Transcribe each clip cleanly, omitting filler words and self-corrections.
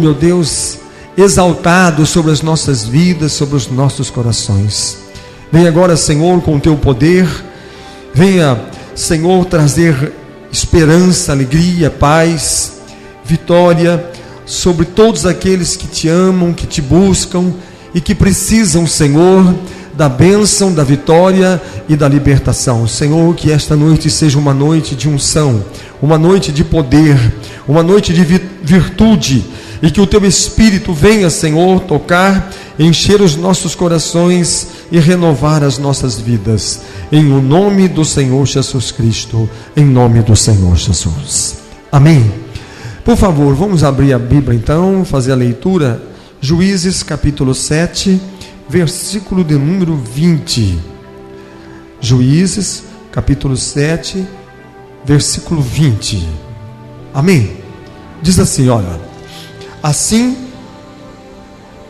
meu Deus, exaltado sobre as nossas vidas, sobre os nossos corações. Venha agora, Senhor, com o teu poder. Venha, Senhor, trazer esperança, alegria, paz, vitória sobre todos aqueles que te amam, que te buscam e que precisam, Senhor, da bênção, da vitória e da libertação. Senhor, que esta noite seja uma noite de unção, uma noite de poder, uma noite de virtude, e que o teu Espírito venha, Senhor, tocar, encher os nossos corações e renovar as nossas vidas, em o nome do Senhor Jesus Cristo, em nome do Senhor Jesus. Amém. Por favor, vamos abrir a Bíblia então, fazer a leitura. Juízes capítulo 7, versículo de número 20. Juízes capítulo 7, versículo 20. Amém. Diz assim, olha: assim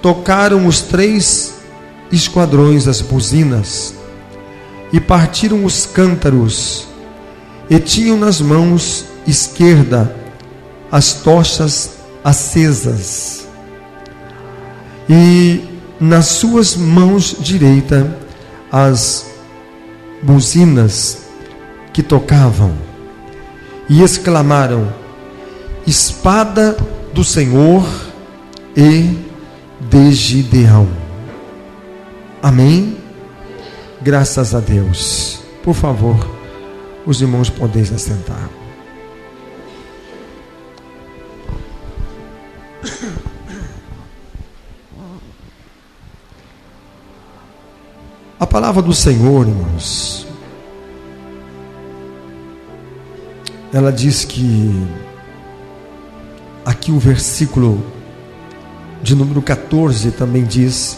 tocaram os 3 esquadrões as buzinas e partiram os cântaros, e tinham nas mãos esquerda as tochas acesas, e nas suas mãos direita as buzinas que tocavam, e exclamaram: espada do Senhor e de Gideão. Amém? Graças a Deus. Por favor, os irmãos podem se assentar. A palavra do Senhor, irmãos, ela diz que, aqui o versículo de número 14 também diz: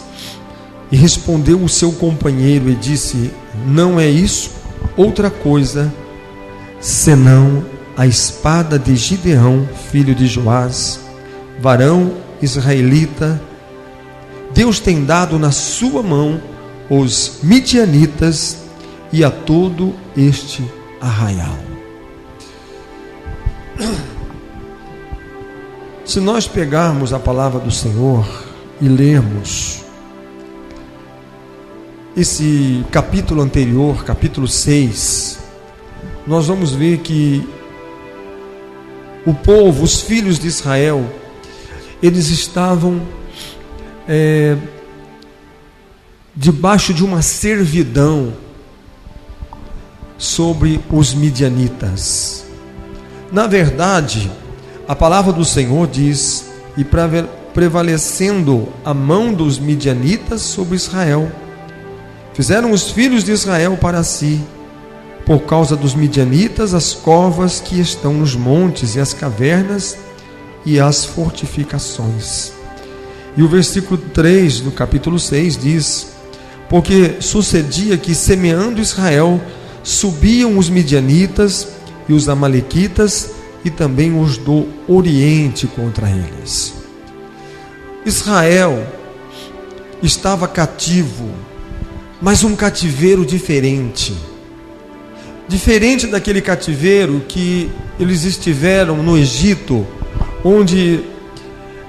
e respondeu o seu companheiro e disse: não é isso outra coisa senão a espada de Gideão, filho de Joás, varão israelita. Deus tem dado na sua mão os midianitas e a todo este arraial. Se nós pegarmos a palavra do Senhor e lermos esse capítulo anterior, capítulo 6, nós vamos ver que o povo, os filhos de Israel, eles estavam debaixo de uma servidão sobre os midianitas. Na verdade, a palavra do Senhor diz: e prevalecendo a mão dos midianitas sobre Israel, fizeram os filhos de Israel para si, por causa dos midianitas, as covas que estão nos montes e as cavernas e as fortificações. E o versículo 3 do capítulo 6 diz: porque sucedia que, semeando Israel, subiam os midianitas e os amalequitas e também os do Oriente contra eles. Israel estava cativo, mas um cativeiro diferente daquele cativeiro que eles estiveram no Egito, onde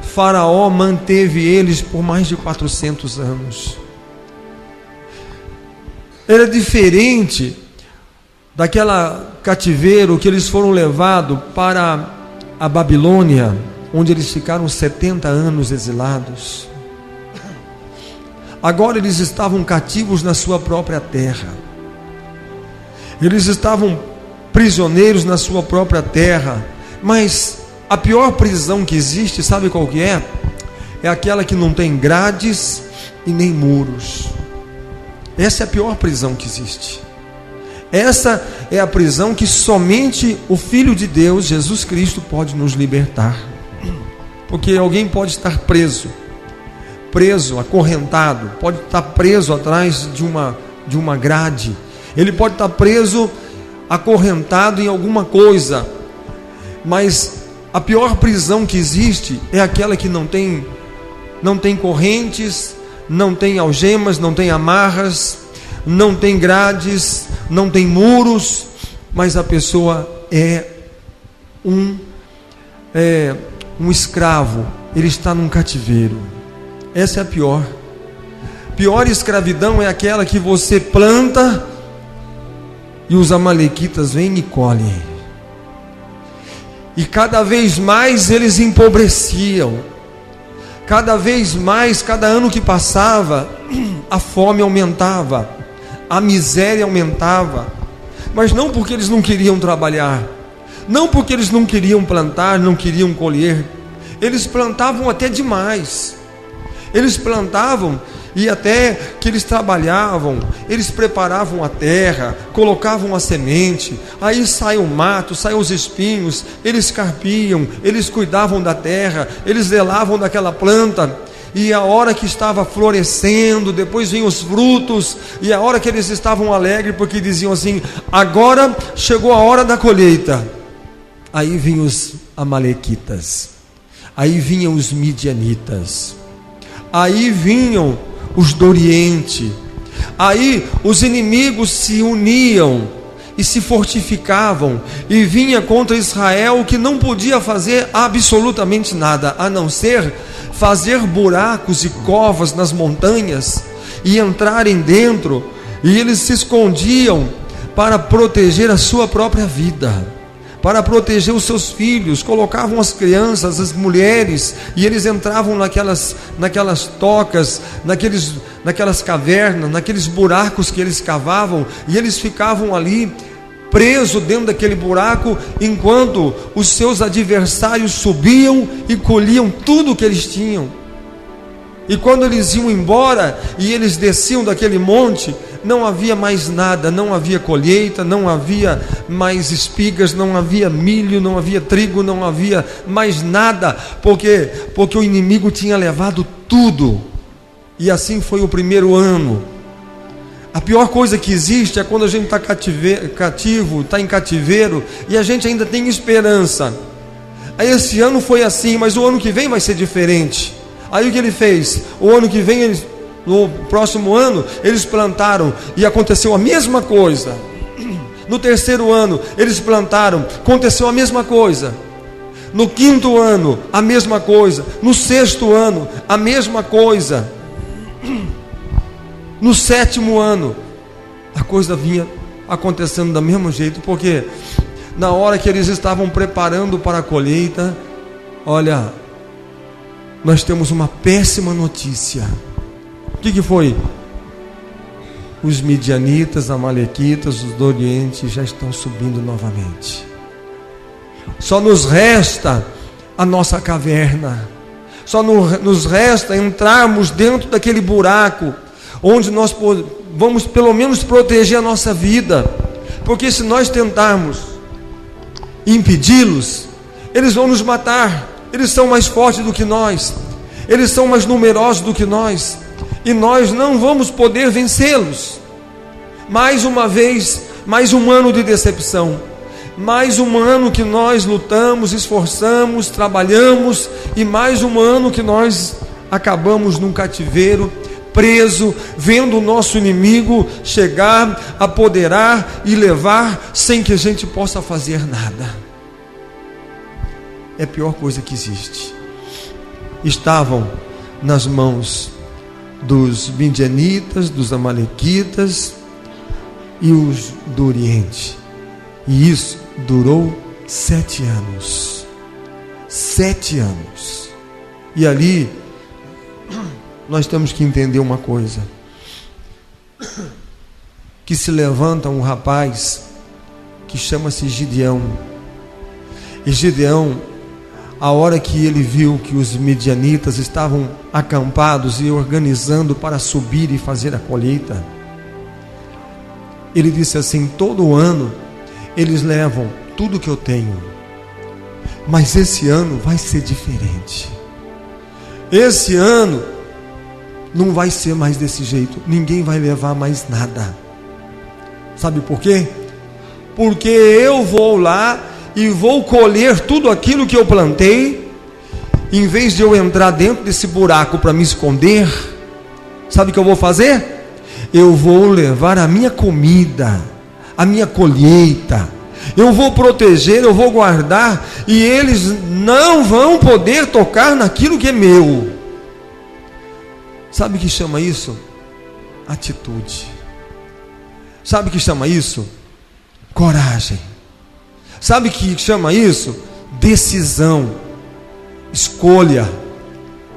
Faraó manteve eles por mais de 400 anos. Era diferente daquela cativeiro que eles foram levados para a Babilônia, onde eles ficaram 70 anos exilados. Agora eles estavam cativos na sua própria terra. Eles estavam prisioneiros na sua própria terra. Mas a pior prisão que existe, sabe qual que é? É aquela que não tem grades e nem muros. Essa é a pior prisão que existe. Essa é a prisão que somente o Filho de Deus, Jesus Cristo, pode nos libertar. Porque alguém pode estar preso, acorrentado, pode estar preso atrás de uma grade, ele pode estar preso, acorrentado em alguma coisa, mas a pior prisão que existe é aquela que não tem correntes, não tem algemas, não tem amarras, não tem grades, não tem muros, mas a pessoa é um escravo, ele está num cativeiro. Essa é a pior. Pior escravidão é aquela que você planta e os amalequitas vêm e colhem. E cada vez mais eles empobreciam. Cada vez mais, cada ano que passava, a fome aumentava, a miséria aumentava. Mas não porque eles não queriam trabalhar, não porque eles não queriam plantar, não queriam colher. Eles plantavam até demais. Eles plantavam e até que eles trabalhavam, eles preparavam a terra, colocavam a semente, aí sai o mato, saem os espinhos, eles carpiam, eles cuidavam da terra, eles zelavam daquela planta, e a hora que estava florescendo, depois vinham os frutos, e a hora que eles estavam alegres, porque diziam assim: agora chegou a hora da colheita. Aí vinham os amalequitas, aí vinham os midianitas, aí vinham os do Oriente, aí os inimigos se uniam e se fortificavam, e vinha contra Israel, que não podia fazer absolutamente nada, a não ser fazer buracos e covas nas montanhas, e entrarem dentro, e eles se escondiam para proteger a sua própria vida, para proteger os seus filhos, colocavam as crianças, as mulheres, e eles entravam naquelas tocas, naquelas cavernas, naqueles buracos que eles cavavam, e eles ficavam ali presos dentro daquele buraco, enquanto os seus adversários subiam e colhiam tudo o que eles tinham. E quando eles iam embora e eles desciam daquele monte, não havia mais nada, não havia colheita, não havia mais espigas, não havia milho, não havia trigo, não havia mais nada, porque o inimigo tinha levado tudo. E assim foi o primeiro ano. A pior coisa que existe é quando a gente está cativo, está em cativeiro, e a gente ainda tem esperança. Aí esse ano foi assim, mas o ano que vem vai ser diferente. Aí o que ele fez? O ano que vem, no próximo ano, eles plantaram e aconteceu a mesma coisa. No terceiro ano, eles plantaram, aconteceu a mesma coisa. No quinto ano, a mesma coisa. No sexto ano, a mesma coisa. No sétimo ano, a coisa vinha acontecendo do mesmo jeito, porque na hora que eles estavam preparando para a colheita, olha, nós temos uma péssima notícia. O que foi? Os midianitas, amalequitas, os do Oriente já estão subindo novamente. Só nos resta a nossa caverna, só nos resta entrarmos dentro daquele buraco, onde nós vamos pelo menos proteger a nossa vida, porque se nós tentarmos impedi-los, eles vão nos matar. Eles são mais fortes do que nós, eles são mais numerosos do que nós, e nós não vamos poder vencê-los. Mais uma vez, mais um ano de decepção, mais um ano que nós lutamos, esforçamos, trabalhamos, e mais um ano que nós acabamos num cativeiro, preso, vendo o nosso inimigo chegar, apoderar e levar, sem que a gente possa fazer nada. É a pior coisa que existe. Estavam nas mãos dos midianitas, dos amalequitas e os do Oriente, e isso durou 7 anos. 7 anos. E ali nós temos que entender uma coisa, que se levanta um rapaz que chama-se Gideão. E Gideão, a hora que ele viu que os midianitas estavam acampados e organizando para subir e fazer a colheita, ele disse assim: todo ano eles levam tudo que eu tenho, mas esse ano vai ser diferente. Esse ano não vai ser mais desse jeito, ninguém vai levar mais nada. Sabe por quê? Porque eu vou lá e vou colher tudo aquilo que eu plantei. Em vez de eu entrar dentro desse buraco para me esconder, sabe o que eu vou fazer? Eu vou levar a minha comida, a minha colheita, eu vou proteger, eu vou guardar, e eles não vão poder tocar naquilo que é meu. Sabe o que chama isso? Atitude. Sabe o que chama isso? Coragem. Sabe o que chama isso? Decisão, escolha.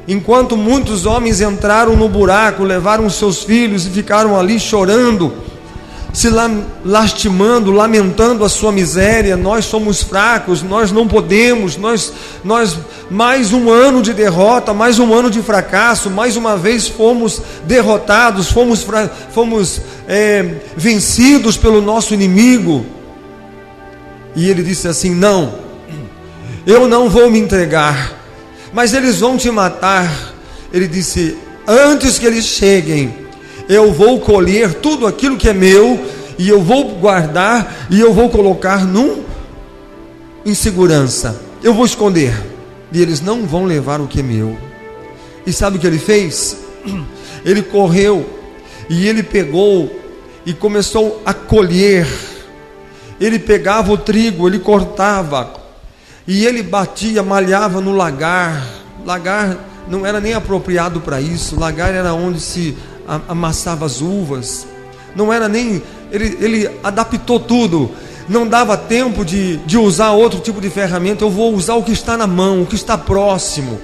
Enquanto muitos homens entraram no buraco, levaram seus filhos e ficaram ali chorando, se lastimando, lamentando a sua miséria, nós somos fracos, nós não podemos, nós mais um ano de derrota, mais um ano de fracasso, mais uma vez fomos derrotados, fomos vencidos pelo nosso inimigo. E ele disse assim: não, eu não vou me entregar, mas eles vão te matar. Ele disse: antes que eles cheguem, eu vou colher tudo aquilo que é meu, e eu vou guardar, e eu vou colocar em segurança, eu vou esconder, e eles não vão levar o que é meu. E sabe o que ele fez? Ele correu, e ele pegou, e começou a colher. Ele pegava o trigo, ele cortava, e ele batia, malhava no lagar. Lagar não era nem apropriado para isso. Lagar era onde se amassava as uvas. Não era nem... Ele adaptou tudo. Não dava tempo de usar outro tipo de ferramenta. Eu vou usar o que está na mão, o que está próximo.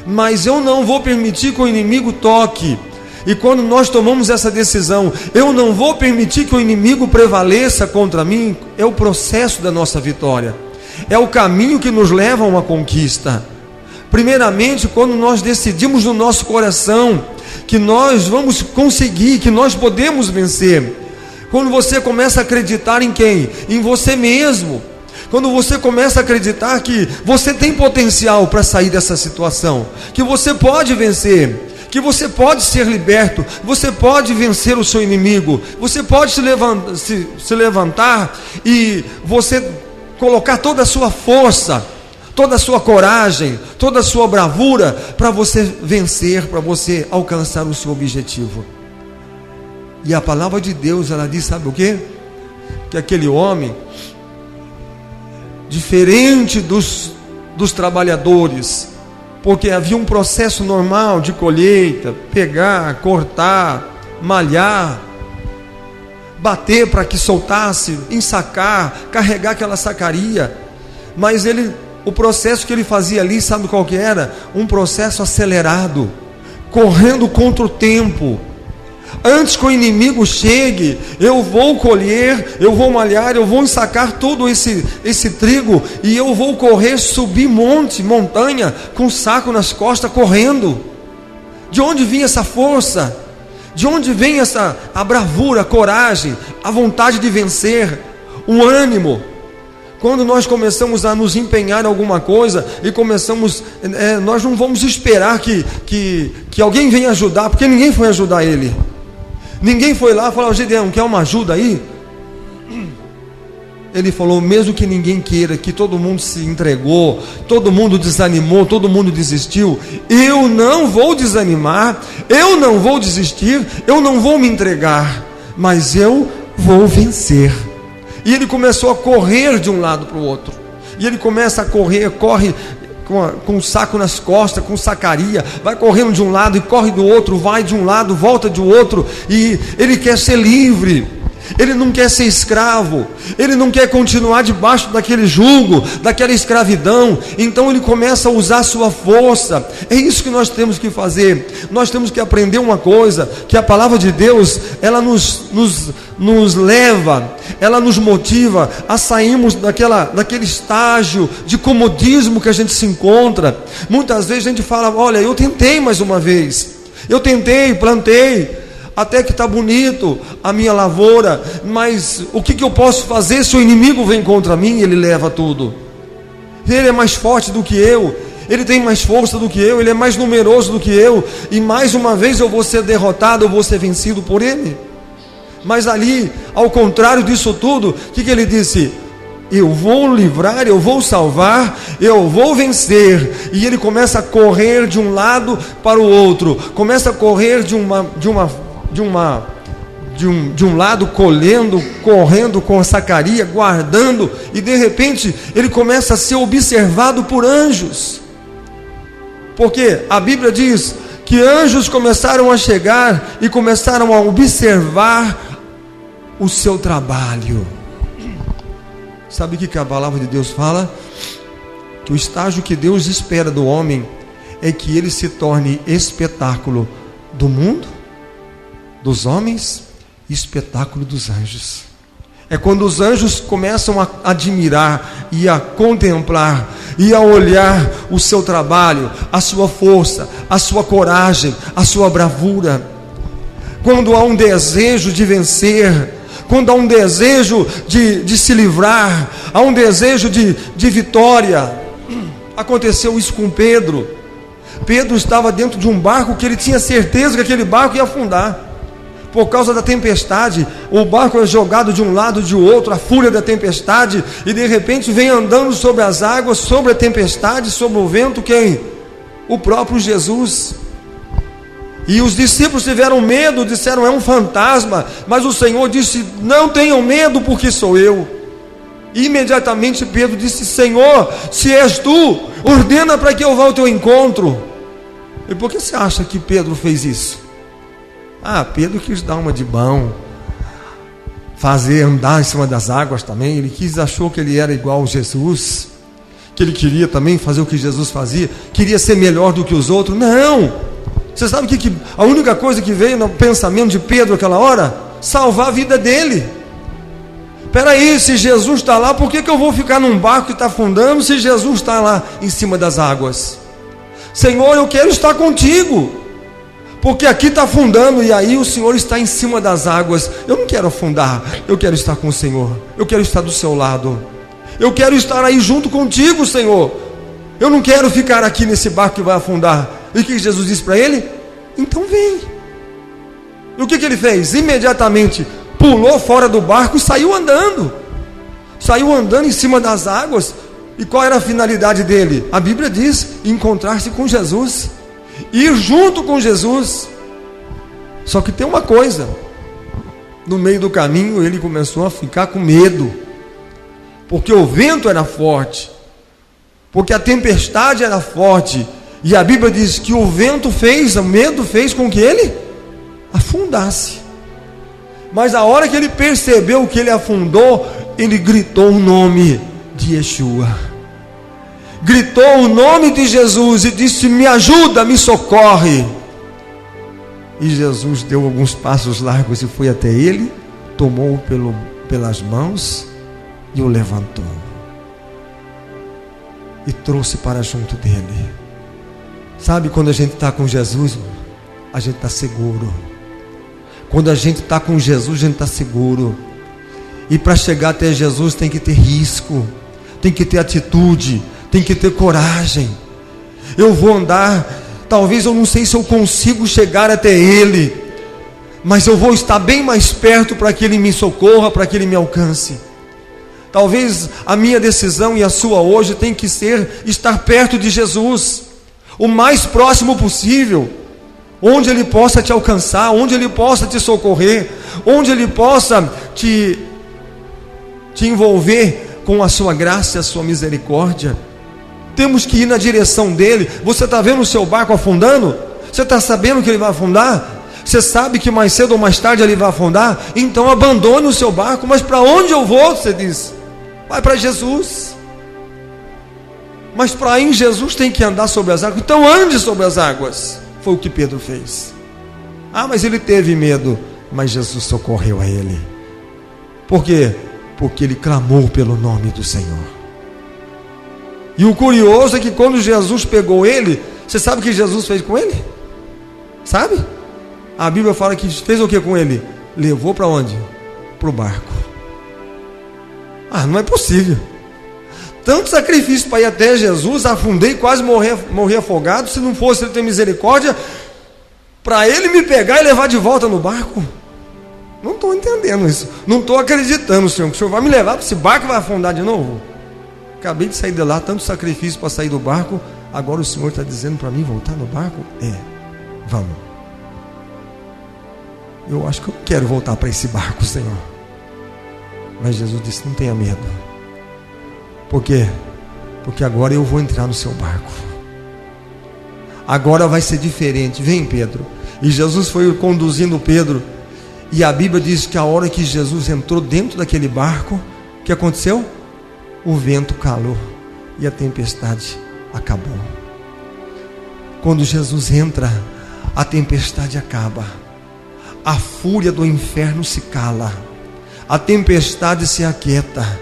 Mas eu não vou permitir que o inimigo toque. E quando nós tomamos essa decisão, eu não vou permitir que o inimigo prevaleça contra mim, é o processo da nossa vitória. É o caminho que nos leva a uma conquista. Primeiramente, quando nós decidimos no nosso coração que nós vamos conseguir, que nós podemos vencer. Quando você começa a acreditar em quem? Em você mesmo. Quando você começa a acreditar que você tem potencial para sair dessa situação, que você pode vencer, que você pode ser liberto, você pode vencer o seu inimigo, você pode se levantar e você colocar toda a sua força, toda a sua coragem, toda a sua bravura para você vencer, para você alcançar o seu objetivo. E a palavra de Deus, ela diz, sabe o quê? Que aquele homem, diferente dos trabalhadores, porque havia um processo normal de colheita, pegar, cortar, malhar, bater para que soltasse, ensacar, carregar aquela sacaria. Mas o processo que ele fazia ali, sabe qual que era? Um processo acelerado, correndo contra o tempo. Antes que o inimigo chegue, eu vou colher, eu vou malhar, eu vou ensacar todo esse trigo, e eu vou correr, subir montanha, com um saco nas costas, correndo. De onde vinha essa força? De onde vem a bravura, a coragem, a vontade de vencer, o ânimo? Quando nós começamos a nos empenhar em alguma coisa e começamos, nós não vamos esperar que alguém venha ajudar, porque ninguém foi ajudar ele. Ninguém foi lá e falou: Gideão, quer uma ajuda aí? Ele falou: mesmo que ninguém queira, que todo mundo se entregou, todo mundo desanimou, todo mundo desistiu, eu não vou desanimar, eu não vou desistir, eu não vou me entregar, mas eu vou vencer. E ele começou a correr de um lado para o outro. E ele começa a corre com um saco nas costas, com sacaria, vai correndo de um lado e corre do outro, vai de um lado, volta de outro, e ele quer ser livre, ele não quer ser escravo, ele não quer continuar debaixo daquele jugo, daquela escravidão. Então ele começa a usar a sua força. É isso que nós temos que fazer. Nós temos que aprender uma coisa, que a palavra de Deus, ela nos leva, ela nos motiva a sairmos daquele estágio de comodismo que a gente se encontra. Muitas vezes a gente fala: olha, eu tentei mais uma vez, eu tentei, plantei, até que está bonito a minha lavoura, mas o que eu posso fazer se o inimigo vem contra mim e ele leva tudo? Ele é mais forte do que eu, ele tem mais força do que eu, ele é mais numeroso do que eu, e mais uma vez eu vou ser derrotado, eu vou ser vencido por ele. Mas ali, ao contrário disso tudo, o que ele disse? Eu vou livrar, eu vou salvar, eu vou vencer. E ele começa a correr de um lado para o outro, começa a correr de de um lado, colhendo, correndo com a sacaria, guardando, e de repente ele começa a ser observado por anjos. Porque a Bíblia diz que anjos começaram a chegar e começaram a observar o seu trabalho. Sabe o que a palavra de Deus fala? Que o estágio que Deus espera do homem é que ele se torne espetáculo do mundo, dos homens, e espetáculo dos anjos. É quando os anjos começam a admirar e a contemplar e a olhar o seu trabalho, a sua força, a sua coragem, a sua bravura. Quando há um desejo de vencer, quando há um desejo de se livrar, há um desejo de vitória. Aconteceu isso com Pedro. Pedro estava dentro de um barco que ele tinha certeza que aquele barco ia afundar. Por causa da tempestade, o barco é jogado de um lado de outro, a fúria da tempestade, e de repente vem andando sobre as águas, sobre a tempestade, sobre o vento, quem? O próprio Jesus. E os discípulos tiveram medo, disseram: é um fantasma. Mas o Senhor disse: não tenham medo, porque sou eu. E imediatamente Pedro disse: Senhor, se és tu, ordena para que eu vá ao teu encontro. E por que você acha que Pedro fez isso? Pedro quis dar uma de bom, fazer andar em cima das águas também. Ele achou que ele era igual a Jesus, que ele queria também fazer o que Jesus fazia, queria ser melhor do que os outros. Não! Você sabe que a única coisa que veio no pensamento de Pedro naquela hora? Salvar a vida dele. Peraí, se Jesus está lá, por que eu vou ficar num barco que está afundando, se Jesus está lá em cima das águas? Senhor, eu quero estar contigo, porque aqui está afundando, e aí o Senhor está em cima das águas. Eu não quero afundar, eu quero estar com o Senhor, eu quero estar do seu lado, eu quero estar aí junto contigo, Senhor. Eu não quero ficar aqui nesse barco que vai afundar. E o que Jesus disse para ele? Então vem. E o que ele fez? Imediatamente pulou fora do barco e saiu andando em cima das águas. E qual era a finalidade dele? A Bíblia diz: encontrar-se com Jesus, ir junto com Jesus. Só que tem uma coisa: no meio do caminho ele começou a ficar com medo, porque o vento era forte, porque a tempestade era forte. E a Bíblia diz que o medo fez com que ele afundasse. Mas a hora que ele percebeu que ele afundou, ele gritou o nome de Yeshua, gritou o nome de Jesus e disse: me ajuda, me socorre. E Jesus deu alguns passos largos e foi até ele, tomou-o pelas mãos e o levantou e trouxe para junto dele. Sabe, quando a gente está com Jesus, a gente está seguro. Quando a gente está com Jesus, a gente está seguro. E para chegar até Jesus tem que ter risco, tem que ter atitude, tem que ter coragem. Eu vou andar, talvez eu não sei se eu consigo chegar até Ele, mas eu vou estar bem mais perto para que Ele me socorra, para que Ele me alcance. Talvez a minha decisão e a sua hoje tem que ser estar perto de Jesus, o mais próximo possível, onde Ele possa te alcançar, onde Ele possa te socorrer, onde Ele possa te envolver com a sua graça e a sua misericórdia. Temos que ir na direção dele. Você está vendo o seu barco afundando? Você está sabendo que ele vai afundar? Você sabe que mais cedo ou mais tarde ele vai afundar? Então abandone o seu barco. Mas para onde eu vou? Você diz: vai para Jesus. Mas para ir em Jesus tem que andar sobre as águas. Então ande sobre as águas. Foi o que Pedro fez. Mas ele teve medo, mas Jesus socorreu a ele. Por quê? Porque ele clamou pelo nome do Senhor. E o curioso é que quando Jesus pegou ele, você sabe o que Jesus fez com ele? Sabe? A Bíblia fala que fez o que com ele? Levou para onde? Para o barco. Não é possível. Tanto sacrifício para ir até Jesus, afundei, quase morri afogado. Se não fosse Ele ter misericórdia, para Ele me pegar e levar de volta no barco. Não estou entendendo isso, não estou acreditando, Senhor, que o Senhor vai me levar para esse barco e vai afundar de novo. Acabei de sair de lá, tanto sacrifício para sair do barco, agora o Senhor está dizendo para mim voltar no barco? Vamos. eu acho que eu quero voltar para esse barco, Senhor. Mas Jesus disse: não tenha medo. Por quê? Porque agora eu vou entrar no seu barco. Agora vai ser diferente. Vem, Pedro. E Jesus foi conduzindo Pedro. E a Bíblia diz que a hora que Jesus entrou dentro daquele barco, o que aconteceu? O vento calou e a tempestade acabou. Quando Jesus entra, a tempestade acaba. A fúria do inferno se cala. A tempestade se aquieta.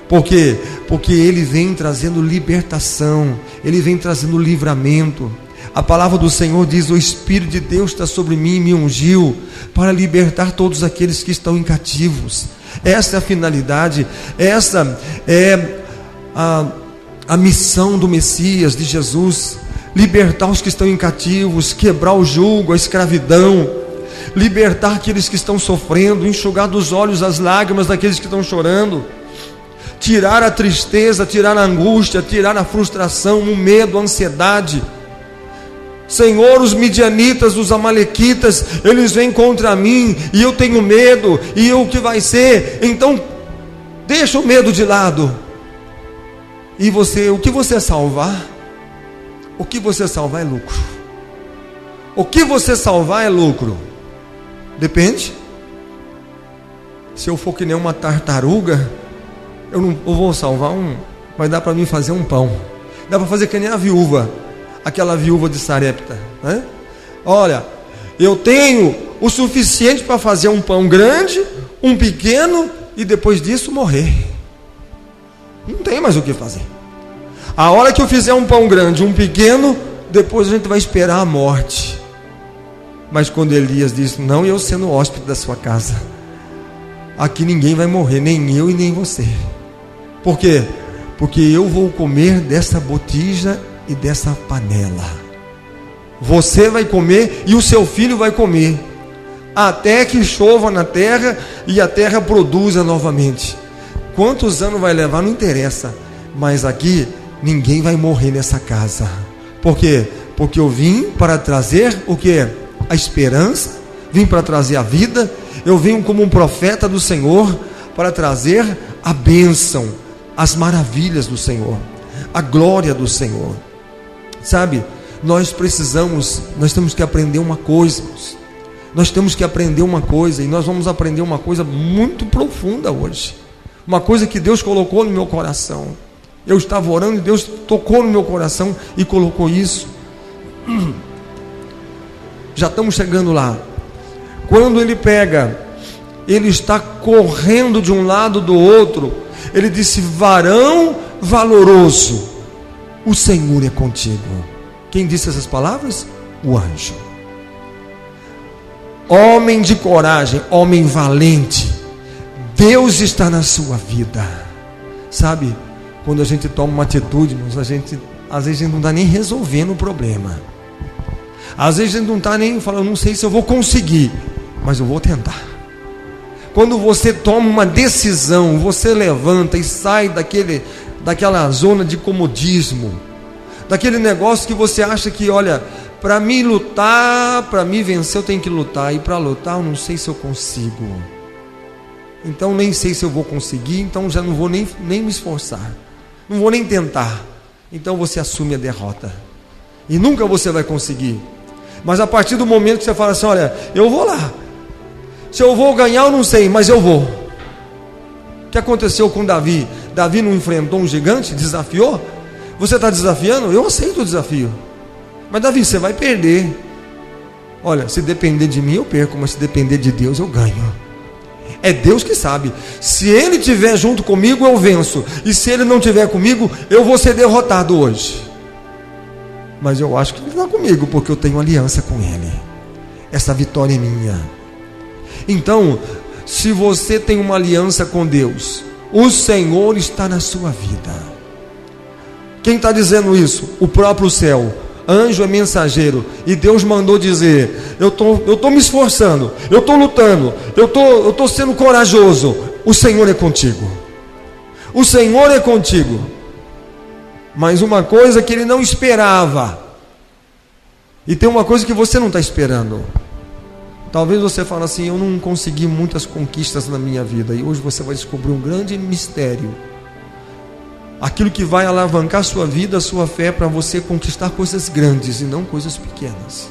Por quê? Porque Ele vem trazendo libertação. Ele vem trazendo livramento. A palavra do Senhor diz: o Espírito de Deus está sobre mim e me ungiu para libertar todos aqueles que estão em cativos. Essa é a finalidade. Essa é a missão do Messias, de Jesus. Libertar os que estão em cativos, quebrar o jugo, a escravidão, libertar aqueles que estão sofrendo, enxugar dos olhos as lágrimas daqueles que estão chorando, tirar a tristeza, tirar a angústia, tirar a frustração, o medo, a ansiedade. Senhor, os midianitas, os amalequitas, eles vêm contra mim e eu tenho medo, e o que vai ser? Então deixa o medo de lado. E você, o que você salvar? O que você salvar é lucro. O que você salvar é lucro. Depende. Se eu for que nem uma tartaruga, eu vou salvar vai dar para mim fazer um pão. Dá para fazer que nem a viúva, aquela viúva de Sarepta, né? Olha, eu tenho o suficiente para fazer um pão grande, um pequeno, e depois disso morrer. Não tem mais o que fazer. A hora que eu fizer um pão grande, um pequeno, depois a gente vai esperar a morte. Mas quando Elias disse: não, eu sendo hóspede da sua casa, aqui ninguém vai morrer, nem eu e nem você. Por quê? Porque eu vou comer dessa botija e dessa panela. Você vai comer e o seu filho vai comer, até que chova na terra e a terra produza novamente. Quantos anos vai levar não interessa, mas aqui ninguém vai morrer nessa casa. Por quê? Porque eu vim para trazer o que? A esperança. Vim para trazer a vida. Eu vim como um profeta do Senhor para trazer a bênção, as maravilhas do Senhor, a glória do Senhor. Sabe, nós temos que aprender uma coisa. Nós temos que aprender uma coisa, e nós vamos aprender uma coisa muito profunda hoje. Uma coisa que Deus colocou no meu coração. Eu estava orando e Deus tocou no meu coração e colocou isso. Já estamos chegando lá. Quando ele pega, ele está correndo de um lado do outro. Ele disse: varão valoroso, o Senhor é contigo. Quem disse essas palavras? O anjo. Homem de coragem, homem valente, Deus está na sua vida. Sabe, quando a gente toma uma atitude, às vezes a gente não está nem resolvendo o problema. Às vezes a gente não está nem falando: não sei se eu vou conseguir, mas eu vou tentar. Quando você toma uma decisão, você levanta e sai daquela zona de comodismo, daquele negócio que você acha que, olha, para mim lutar, para mim vencer eu tenho que lutar, e para lutar eu não sei se eu consigo, então nem sei se eu vou conseguir, então já não vou nem me esforçar, não vou nem tentar. Então você assume a derrota e nunca você vai conseguir. Mas a partir do momento que você fala assim: olha, eu vou lá, se eu vou ganhar eu não sei, mas eu vou. O que aconteceu com Davi? Davi não enfrentou um gigante, desafiou? Você está desafiando? Eu aceito o desafio. Mas Davi, você vai perder. Olha, se depender de mim eu perco, mas se depender de Deus eu ganho. É Deus que sabe. Se Ele estiver junto comigo eu venço, e se Ele não estiver comigo eu vou ser derrotado hoje. Mas eu acho que Ele está comigo, porque eu tenho aliança com Ele. Essa vitória é minha. Então, se você tem uma aliança com Deus, o Senhor está na sua vida. Quem está dizendo isso? O próprio céu. Anjo é mensageiro, e Deus mandou dizer: eu tô me esforçando, eu estou lutando, eu tô sendo corajoso. O Senhor é contigo. O Senhor é contigo. Mas uma coisa que ele não esperava, e tem uma coisa que você não está esperando. Talvez você fale assim: eu não consegui muitas conquistas na minha vida. E hoje você vai descobrir um grande mistério. Aquilo que vai alavancar a sua vida, a sua fé, para você conquistar coisas grandes e não coisas pequenas.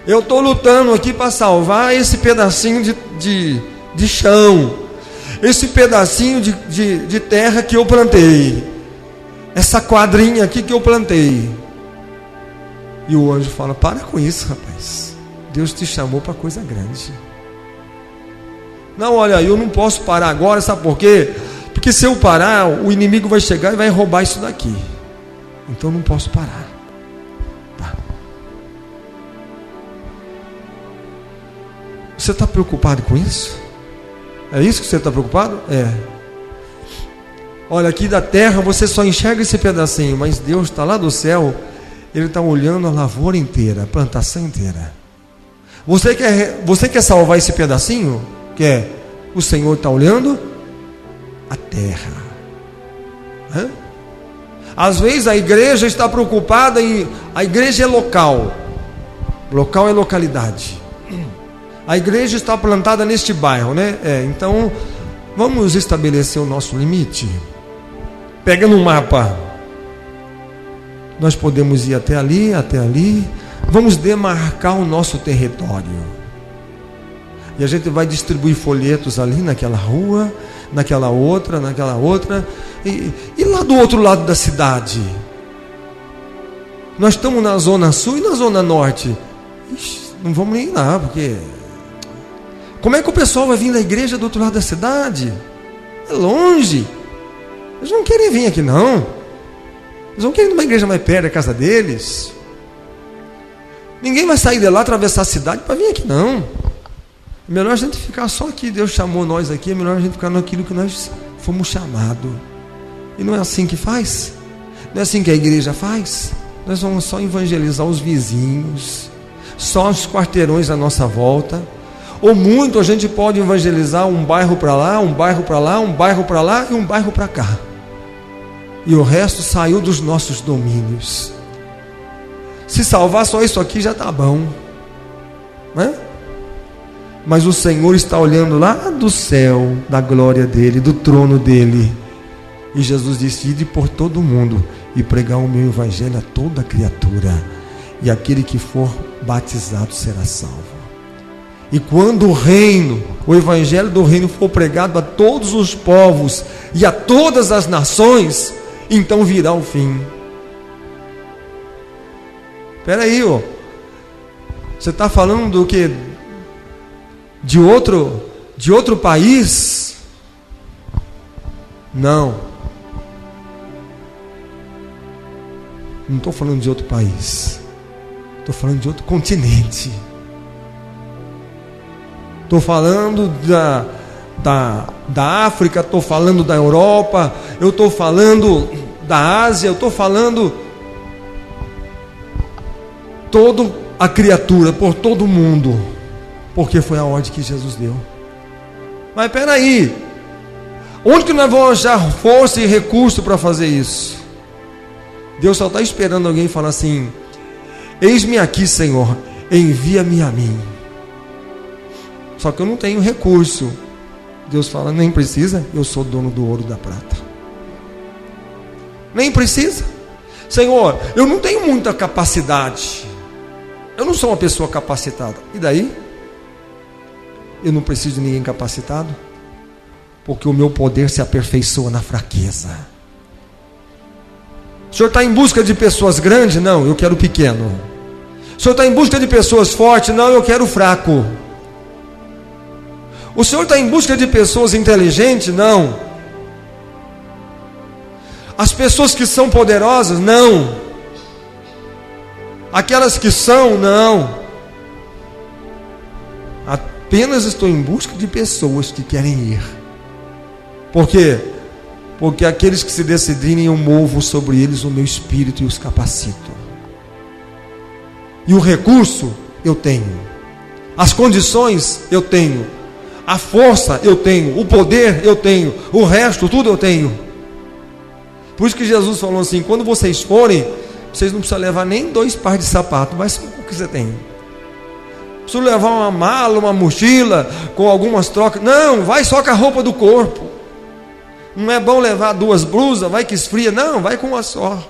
Eu estou lutando aqui para salvar esse pedacinho de chão, esse pedacinho de terra que eu plantei, essa quadrinha aqui que eu plantei. E o anjo fala: para com isso, rapaz, Deus te chamou para coisa grande. Não, olha, eu não posso parar agora, sabe por quê? Porque se eu parar, o inimigo vai chegar e vai roubar isso daqui. Então não posso parar. Tá. Você está preocupado com isso? É isso que você está preocupado? É. Olha, aqui da terra você só enxerga esse pedacinho, mas Deus está lá do céu, Ele está olhando a lavoura inteira, a plantação inteira. Você quer salvar esse pedacinho? Quer? O Senhor está olhando a terra. Hã? Às vezes a igreja está preocupada em... A igreja é local. Local é localidade. A igreja está plantada neste bairro, né? Então, vamos estabelecer o nosso limite. Pega no mapa. Nós podemos ir até ali, até ali. Vamos demarcar o nosso território. E a gente vai distribuir folhetos ali naquela rua, naquela outra. E lá do outro lado da cidade. Nós estamos na zona sul e na zona norte. Ixi, não vamos nem lá, porque... Como é que o pessoal vai vir da igreja do outro lado da cidade? É longe. Eles não querem vir aqui não. Eles não querem ir numa igreja mais perto da casa deles. Ninguém vai sair de lá, atravessar a cidade para vir aqui não. É melhor a gente ficar só aqui. Deus chamou nós aqui. É melhor a gente ficar naquilo que nós fomos chamados. E não é assim que faz? Não é assim que a igreja faz? Nós vamos só evangelizar os vizinhos, só os quarteirões à nossa volta. Ou muito a gente pode evangelizar um bairro para lá, um bairro para lá, um bairro para lá e um bairro para cá. E o resto saiu dos nossos domínios. Se salvar só isso aqui já está bom, né? Mas o Senhor está olhando lá do céu, da glória dele, do trono dele. E Jesus disse: ide por todo mundo e pregar o meu evangelho a toda criatura, e aquele que for batizado será salvo. E quando o evangelho do reino for pregado a todos os povos e a todas as nações, então virá o fim. Espera aí, você está falando do que? De outro país? Não estou falando de outro país, estou falando de outro continente. Estou falando da África, estou falando da Europa, eu estou falando da Ásia, eu estou falando toda a criatura, por todo mundo, porque foi a ordem que Jesus deu. Mas espera aí, onde que nós vamos achar força e recurso para fazer isso? Deus só está esperando alguém falar assim: eis-me aqui, Senhor, envia-me a mim. Só que eu não tenho recurso. Deus fala: nem precisa, eu sou dono do ouro e da prata. Nem precisa. Senhor, eu não tenho muita capacidade, eu não sou uma pessoa capacitada. E daí? Eu não preciso de ninguém capacitado, porque o meu poder se aperfeiçoa na fraqueza. O senhor está em busca de pessoas grandes? Não, eu quero pequeno. O senhor está em busca de pessoas fortes? Não, eu quero fraco. O senhor está em busca de pessoas inteligentes? Não. As pessoas que são poderosas? Não. Aquelas que são? Não. Apenas estou em busca de pessoas que querem ir. Por quê? Porque aqueles que se decidirem, eu movo sobre eles o meu espírito e os capacito. E o recurso eu tenho, as condições eu tenho, a força eu tenho, o poder eu tenho, o resto tudo eu tenho. Por isso que Jesus falou assim: quando vocês forem, vocês não precisam levar nem 2 pares de sapato, mas o que você tem? Preciso levar uma mala, uma mochila com algumas trocas. Não, vai só com a roupa do corpo. Não é bom levar 2 blusas, vai que esfria. Não, vai com uma só.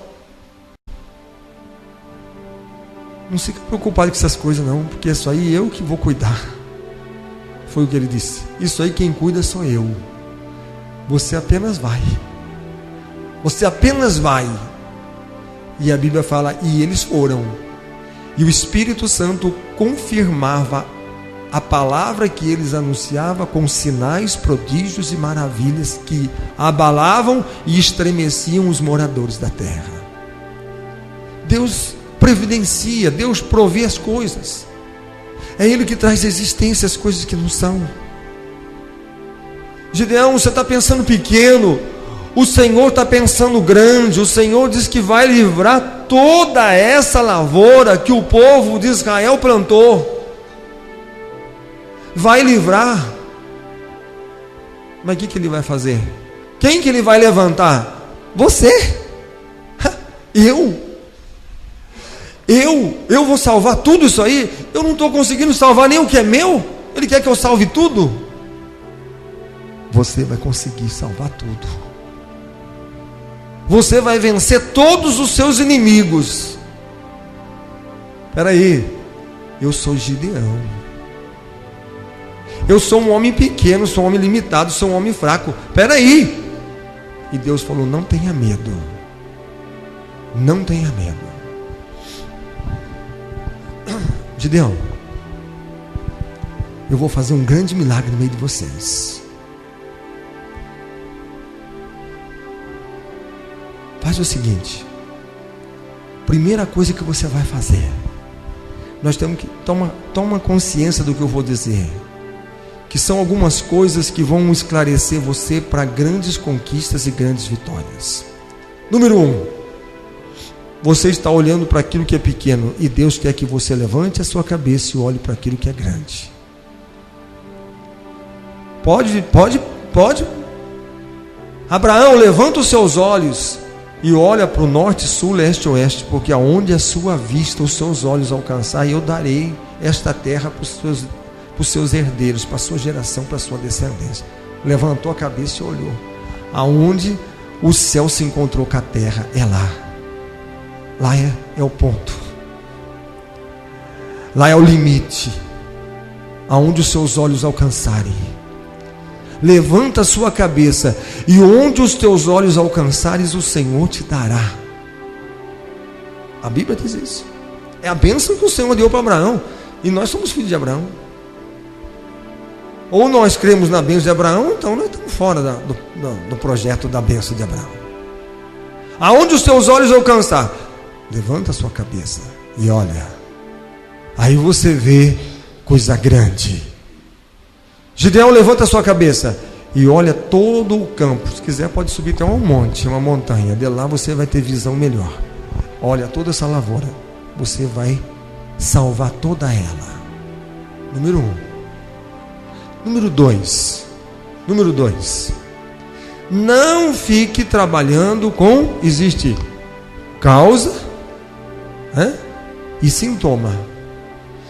Não fica preocupado com essas coisas não, porque isso aí eu que vou cuidar. Foi o que ele disse. Isso aí quem cuida sou eu. Você apenas vai. Você apenas vai. E a Bíblia fala, e eles foram. E o Espírito Santo confirmava a palavra que eles anunciavam com sinais, prodígios e maravilhas que abalavam e estremeciam os moradores da terra. Deus providencia, Deus provê as coisas. É Ele que traz existência às coisas que não são. Gideão, você está pensando pequeno, o Senhor está pensando grande. O Senhor diz que vai livrar toda essa lavoura que o povo de Israel plantou. Vai livrar. Mas o que Ele vai fazer? Quem que Ele vai levantar? Você. Eu vou salvar tudo isso aí? Eu não estou conseguindo salvar nem o que é meu. Ele quer que eu salve tudo? Você vai conseguir salvar tudo. Você vai vencer todos os seus inimigos. Espera aí, eu sou Gideão. Eu sou um homem pequeno, sou um homem limitado, sou um homem fraco. Espera aí. E Deus falou, não tenha medo. Não tenha medo. Gideão, eu vou fazer um grande milagre no meio de vocês. Faz o seguinte. Primeira coisa que você vai fazer, nós temos que toma consciência do que eu vou dizer, que são algumas coisas que vão esclarecer você para grandes conquistas e grandes vitórias. Número 1, você está olhando para aquilo que é pequeno, e Deus quer que você levante a sua cabeça e olhe para aquilo que é grande. Pode. Abraão, levanta os seus olhos e olha para o norte, sul, leste e oeste, porque aonde a sua vista, os seus olhos alcançar, eu darei esta terra para os seus herdeiros, para a sua geração, para a sua descendência. Levantou a cabeça e olhou. Aonde o céu se encontrou com a terra, é lá. Lá é o ponto. Lá é o limite. Aonde os seus olhos alcançarem. Levanta a sua cabeça, e onde os teus olhos alcançares, o Senhor te dará. A Bíblia diz isso. É a bênção que o Senhor deu para Abraão. E nós somos filhos de Abraão. Ou nós cremos na bênção de Abraão, então nós estamos fora do projeto da bênção de Abraão. Aonde os teus olhos alcançar, levanta a sua cabeça e olha. Aí você vê coisa grande. Gideão, levanta a sua cabeça e olha todo o campo. Se quiser pode subir até um monte, uma montanha. De lá você vai ter visão melhor. Olha toda essa lavoura. Você vai salvar toda ela. Número 1. Número 2. Não fique trabalhando com, existe causa e sintoma.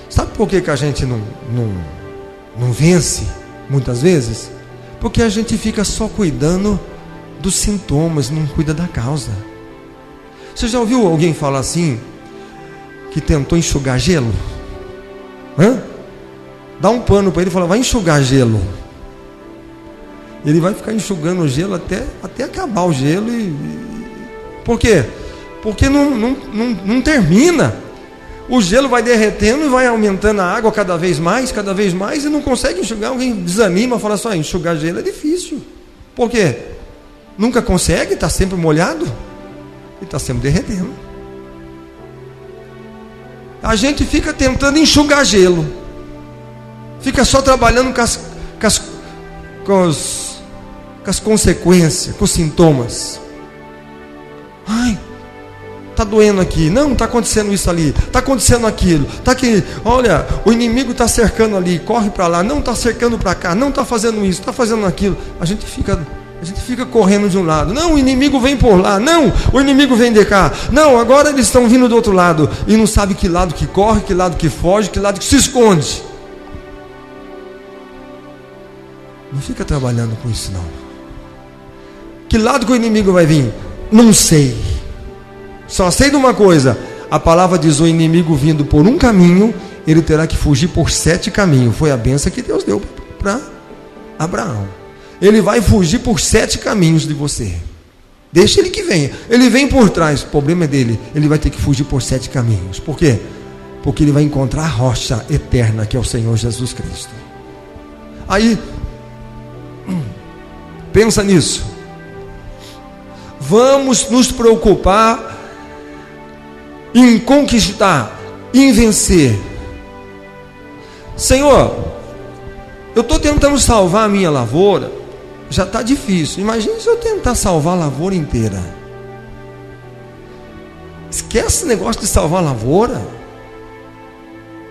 Sabe por que a gente não vence muitas vezes? Porque a gente fica só cuidando dos sintomas, não cuida da causa. Você já ouviu alguém falar assim, que tentou enxugar gelo? Dá um pano para ele e fala, vai enxugar gelo. Ele vai ficar enxugando o gelo até acabar o gelo. Por quê? Porque não termina. O gelo vai derretendo e vai aumentando a água cada vez mais e não consegue enxugar. Alguém desanima, fala só, enxugar gelo é difícil. Por quê? Nunca consegue, está sempre molhado e está sempre derretendo. A gente fica tentando enxugar gelo, fica só trabalhando com as consequências, com os sintomas. Ai, está doendo aqui, não, está acontecendo isso ali, está acontecendo aquilo, está aqui, olha, o inimigo está cercando ali, corre para lá, não está cercando para cá, não está fazendo isso, está fazendo aquilo. A gente fica A gente fica correndo de um lado. Não, o inimigo vem por lá. Não, o inimigo vem de cá. Não, agora eles estão vindo do outro lado. E não sabe que lado que corre, que lado que foge, que lado que se esconde. Não fica trabalhando com isso, não. Que lado que o inimigo vai vir? Não sei. Só sei de uma coisa. A palavra diz: o inimigo vindo por um caminho, ele terá que fugir por 7 caminhos. Foi a bênção que Deus deu para Abraão. Ele vai fugir por 7 caminhos de você. Deixa ele que venha. Ele vem por trás, o problema é dele. Ele vai ter que fugir por 7 caminhos. Por quê? Porque ele vai encontrar a rocha eterna, que é o Senhor Jesus Cristo. Aí, pensa nisso. Vamos nos preocupar em conquistar, em vencer. Senhor, eu estou tentando salvar a minha lavoura, já está difícil. Imagine se eu tentar salvar a lavoura inteira. Esquece esse negócio de salvar a lavoura.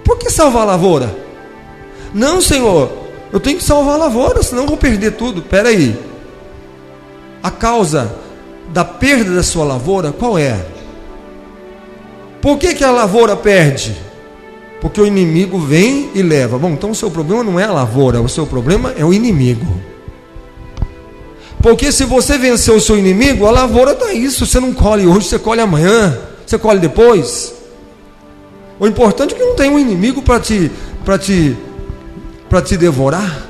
Por que salvar a lavoura? Não, Senhor, eu tenho que salvar a lavoura, senão eu vou perder tudo. Espera aí. A causa da perda da sua lavoura, qual é? Por que a lavoura perde? Porque o inimigo vem e leva. Bom, então o seu problema não é a lavoura, o seu problema é o inimigo. Porque se você vencer o seu inimigo, a lavoura está isso. Você não colhe hoje, você colhe amanhã, você colhe depois. O importante é que não tem um inimigo para te devorar.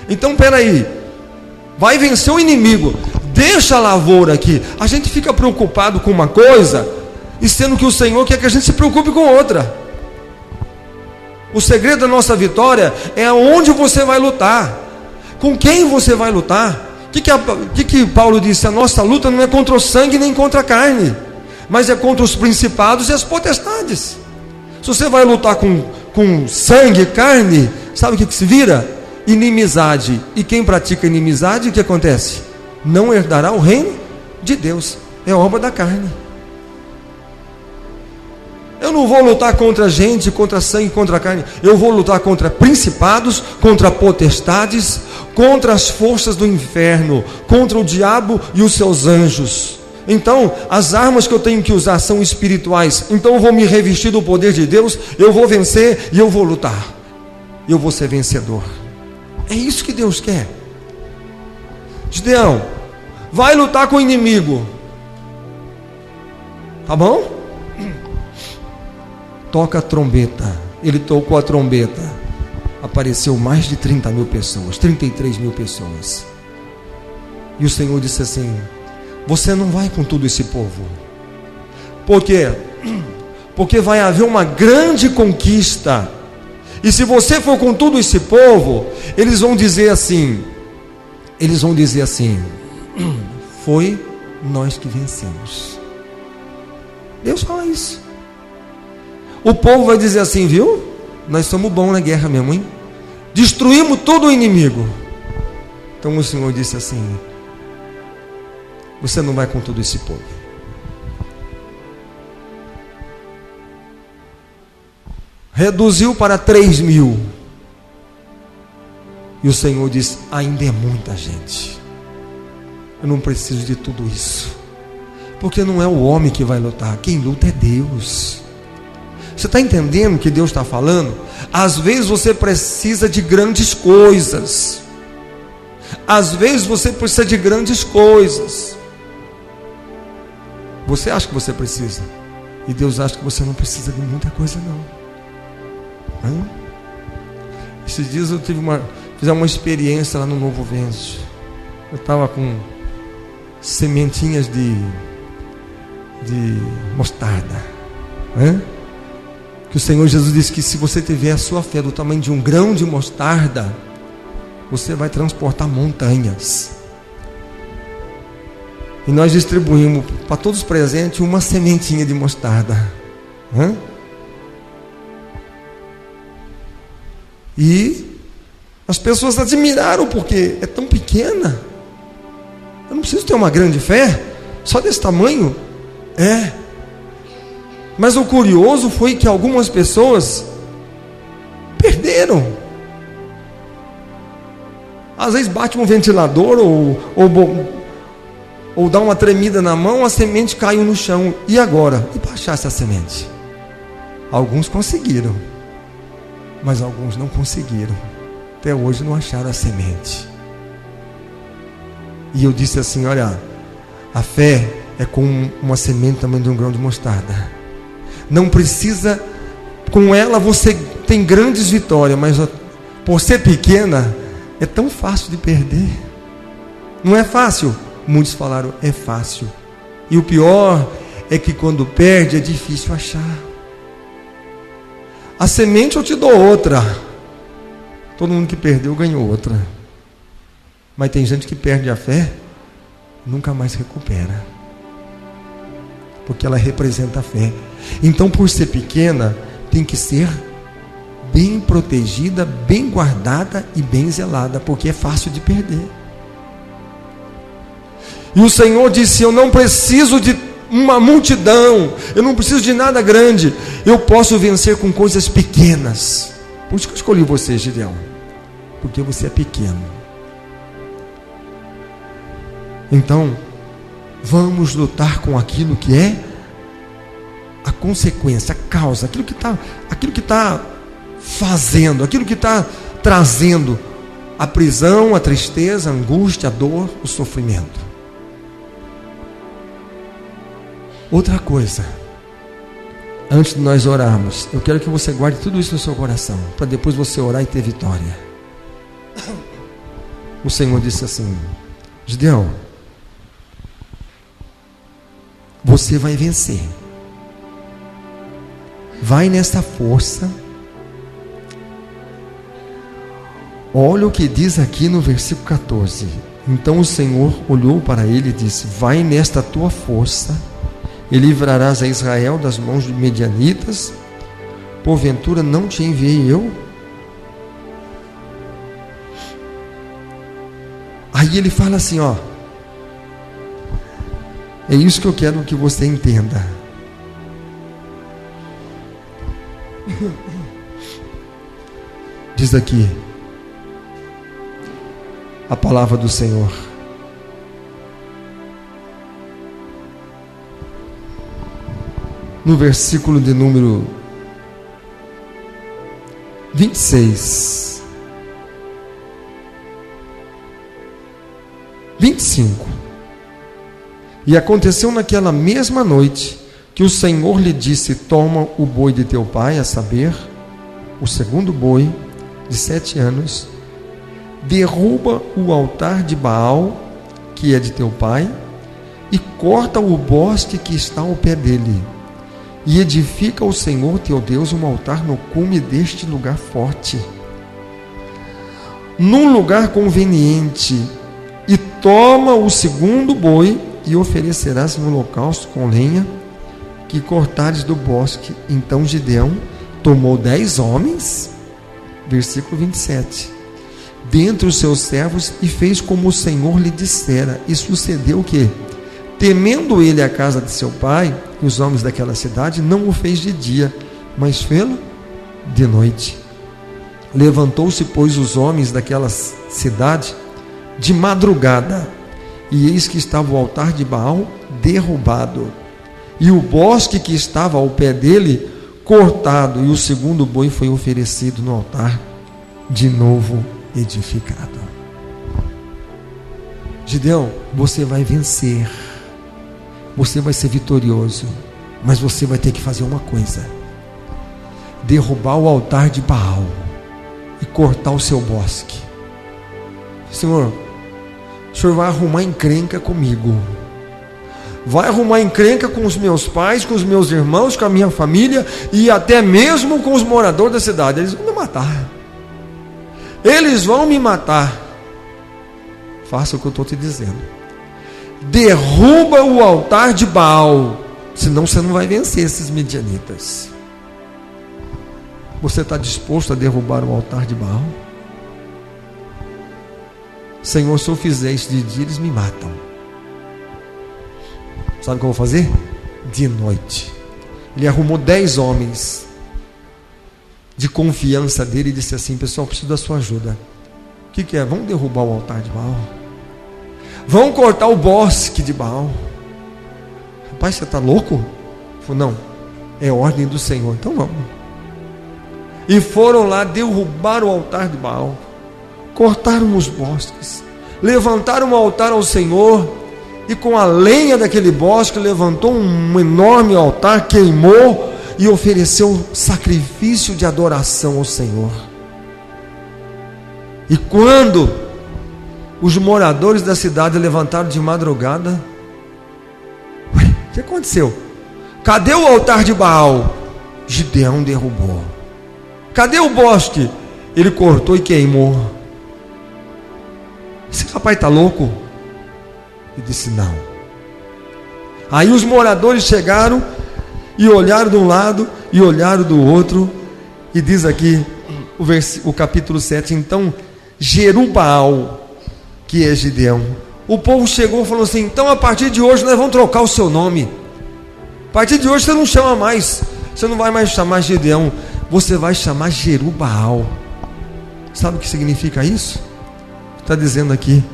Então, peraí, vai vencer o inimigo, deixa a lavoura aqui. A gente fica preocupado com uma coisa, e sendo que o Senhor quer que a gente se preocupe com outra. O segredo da nossa vitória é aonde você vai lutar, com quem você vai lutar. O que Paulo disse? A nossa luta não é contra o sangue nem contra a carne, mas é contra os principados e as potestades. Se você vai lutar com sangue e carne, sabe o que se vira? Inimizade. E quem pratica inimizade, o que acontece? Não herdará o reino de Deus. É obra da carne. Eu não vou lutar contra gente, contra sangue, contra carne. Eu vou lutar contra principados, contra potestades, contra as forças do inferno, contra o diabo e os seus anjos. Então, as armas que eu tenho que usar são espirituais. Então eu vou me revestir do poder de Deus, eu vou vencer e eu vou lutar. Eu vou ser vencedor. É isso que Deus quer. Gideão, vai lutar com o inimigo. Tá bom? Toca a trombeta. Ele tocou a trombeta. Apareceu mais de 30 mil pessoas, 33 mil pessoas. E o Senhor disse assim: você não vai com todo esse povo. Por quê? Porque vai haver uma grande conquista. E se você for com todo esse povo, eles vão dizer assim: foi nós que vencemos. Deus fala isso. O povo vai dizer assim: viu? Nós somos bons na guerra mesmo, hein? Destruímos todo o inimigo. Então o Senhor disse assim: você não vai com todo esse povo. Reduziu para 3 mil. E o Senhor disse: ainda é muita gente. Eu não preciso de tudo isso. Porque não é o homem que vai lutar. Quem luta é Deus. Você está entendendo o que Deus está falando? Às vezes você precisa de grandes coisas. Às vezes você precisa de grandes coisas. Você acha que você precisa, e Deus acha que você não precisa de muita coisa não. Hã? Esses dias eu fiz uma experiência lá no Novo Venture. Eu estava com sementinhas de mostarda. Hã? Que o Senhor Jesus disse que se você tiver a sua fé do tamanho de um grão de mostarda, você vai transportar montanhas. E nós distribuímos para todos os presentes uma sementinha de mostarda. Hã? E as pessoas admiraram, porque é tão pequena. Eu não preciso ter uma grande fé, só desse tamanho. Mas o curioso foi que algumas pessoas perderam. Às vezes bate um ventilador ou dá uma tremida na mão, a semente caiu no chão. E agora? E para achar essa semente? Alguns conseguiram, mas alguns não conseguiram. Até hoje não acharam a semente. E eu disse assim: olha, a fé é como uma semente também de um grão de mostarda. Não precisa, com ela você tem grandes vitórias, mas por ser pequena, é tão fácil de perder. Não é fácil? Muitos falaram, é fácil. E o pior é que quando perde é difícil achar. A semente eu te dou outra. Todo mundo que perdeu ganhou outra. Mas tem gente que perde a fé, nunca mais recupera, porque ela representa a fé. Então, por ser pequena, tem que ser bem protegida, bem guardada e bem zelada, porque é fácil de perder. E o Senhor disse: eu não preciso de uma multidão, eu não preciso de nada grande, eu posso vencer com coisas pequenas. Por isso que eu escolhi você, Gideão, porque você é pequeno. Então, vamos lutar com aquilo que é a consequência, a causa, aquilo que está fazendo, aquilo que está trazendo a prisão, a tristeza, a angústia, a dor, o sofrimento. Outra coisa, antes de nós orarmos, eu quero que você guarde tudo isso no seu coração, para depois você orar e ter vitória. O Senhor disse assim: Gideão, você vai vencer. Vai nessa força. Olha o que diz aqui no versículo 14. Então o Senhor olhou para ele e disse: vai nesta tua força e livrarás a Israel das mãos dos medianitas. Porventura não te enviei eu? Aí ele fala assim, ó. É isso que eu quero que você entenda. Diz aqui a palavra do Senhor. No versículo de número 26, 25. E aconteceu naquela mesma noite que o Senhor lhe disse: toma o boi de teu pai, a saber, o segundo boi de 7 anos, derruba o altar de Baal, que é de teu pai, e corta o bosque que está ao pé dele, e edifica ao Senhor teu Deus um altar no cume deste lugar forte, num lugar conveniente, e toma o segundo boi, e oferecerás no holocausto com lenha que cortares do bosque. Então Gideão tomou 10 homens, versículo 27, dentre os seus servos, e fez como o Senhor lhe dissera. E sucedeu que, temendo ele a casa de seu pai e os homens daquela cidade, não o fez de dia, mas fê-lo de noite. Levantou-se, pois, os homens daquela cidade de madrugada, e eis que estava o altar de Baal derrubado, e o bosque que estava ao pé dele cortado, e o segundo boi foi oferecido no altar de novo edificado. Gideão, você vai vencer, você vai ser vitorioso, mas você vai ter que fazer uma coisa: derrubar o altar de Baal e cortar o seu bosque. Senhor, o Senhor vai arrumar encrenca comigo, vai arrumar encrenca com os meus pais, com os meus irmãos, com a minha família e até mesmo com os moradores da cidade. Eles vão me matar, eles vão me matar. Faça o que eu estou te dizendo: derruba o altar de Baal, senão você não vai vencer esses medianitas. Você está disposto a derrubar o altar de Baal? Senhor, se eu fizer isso de dia, eles me matam. Sabe o que eu vou fazer? De noite. Ele arrumou 10 homens de confiança dele e disse assim: pessoal, preciso da sua ajuda. que é? Vamos derrubar o altar de Baal. Vamos cortar o bosque de Baal. Rapaz, você está louco? Ele falou, não, é ordem do Senhor, então vamos. E foram lá, derrubaram o altar de Baal, cortaram os bosques, levantaram um altar ao Senhor, e com a lenha daquele bosque levantou um enorme altar, queimou e ofereceu sacrifício de adoração ao Senhor. E quando os moradores da cidade levantaram de madrugada, o que aconteceu? Cadê o altar de Baal? Gideão derrubou. Cadê o bosque? Ele cortou e queimou. Esse rapaz está louco? Ele disse não. Aí os moradores chegaram e olharam de um lado e olharam do outro, e diz aqui o capítulo 7, então Jerubaal, que é Gideão, o povo chegou e falou assim, então a partir de hoje nós vamos trocar o seu nome. A partir de hoje você não chama mais, você não vai mais chamar Gideão, você vai chamar Jerubaal. Sabe o que significa isso? Está dizendo aqui,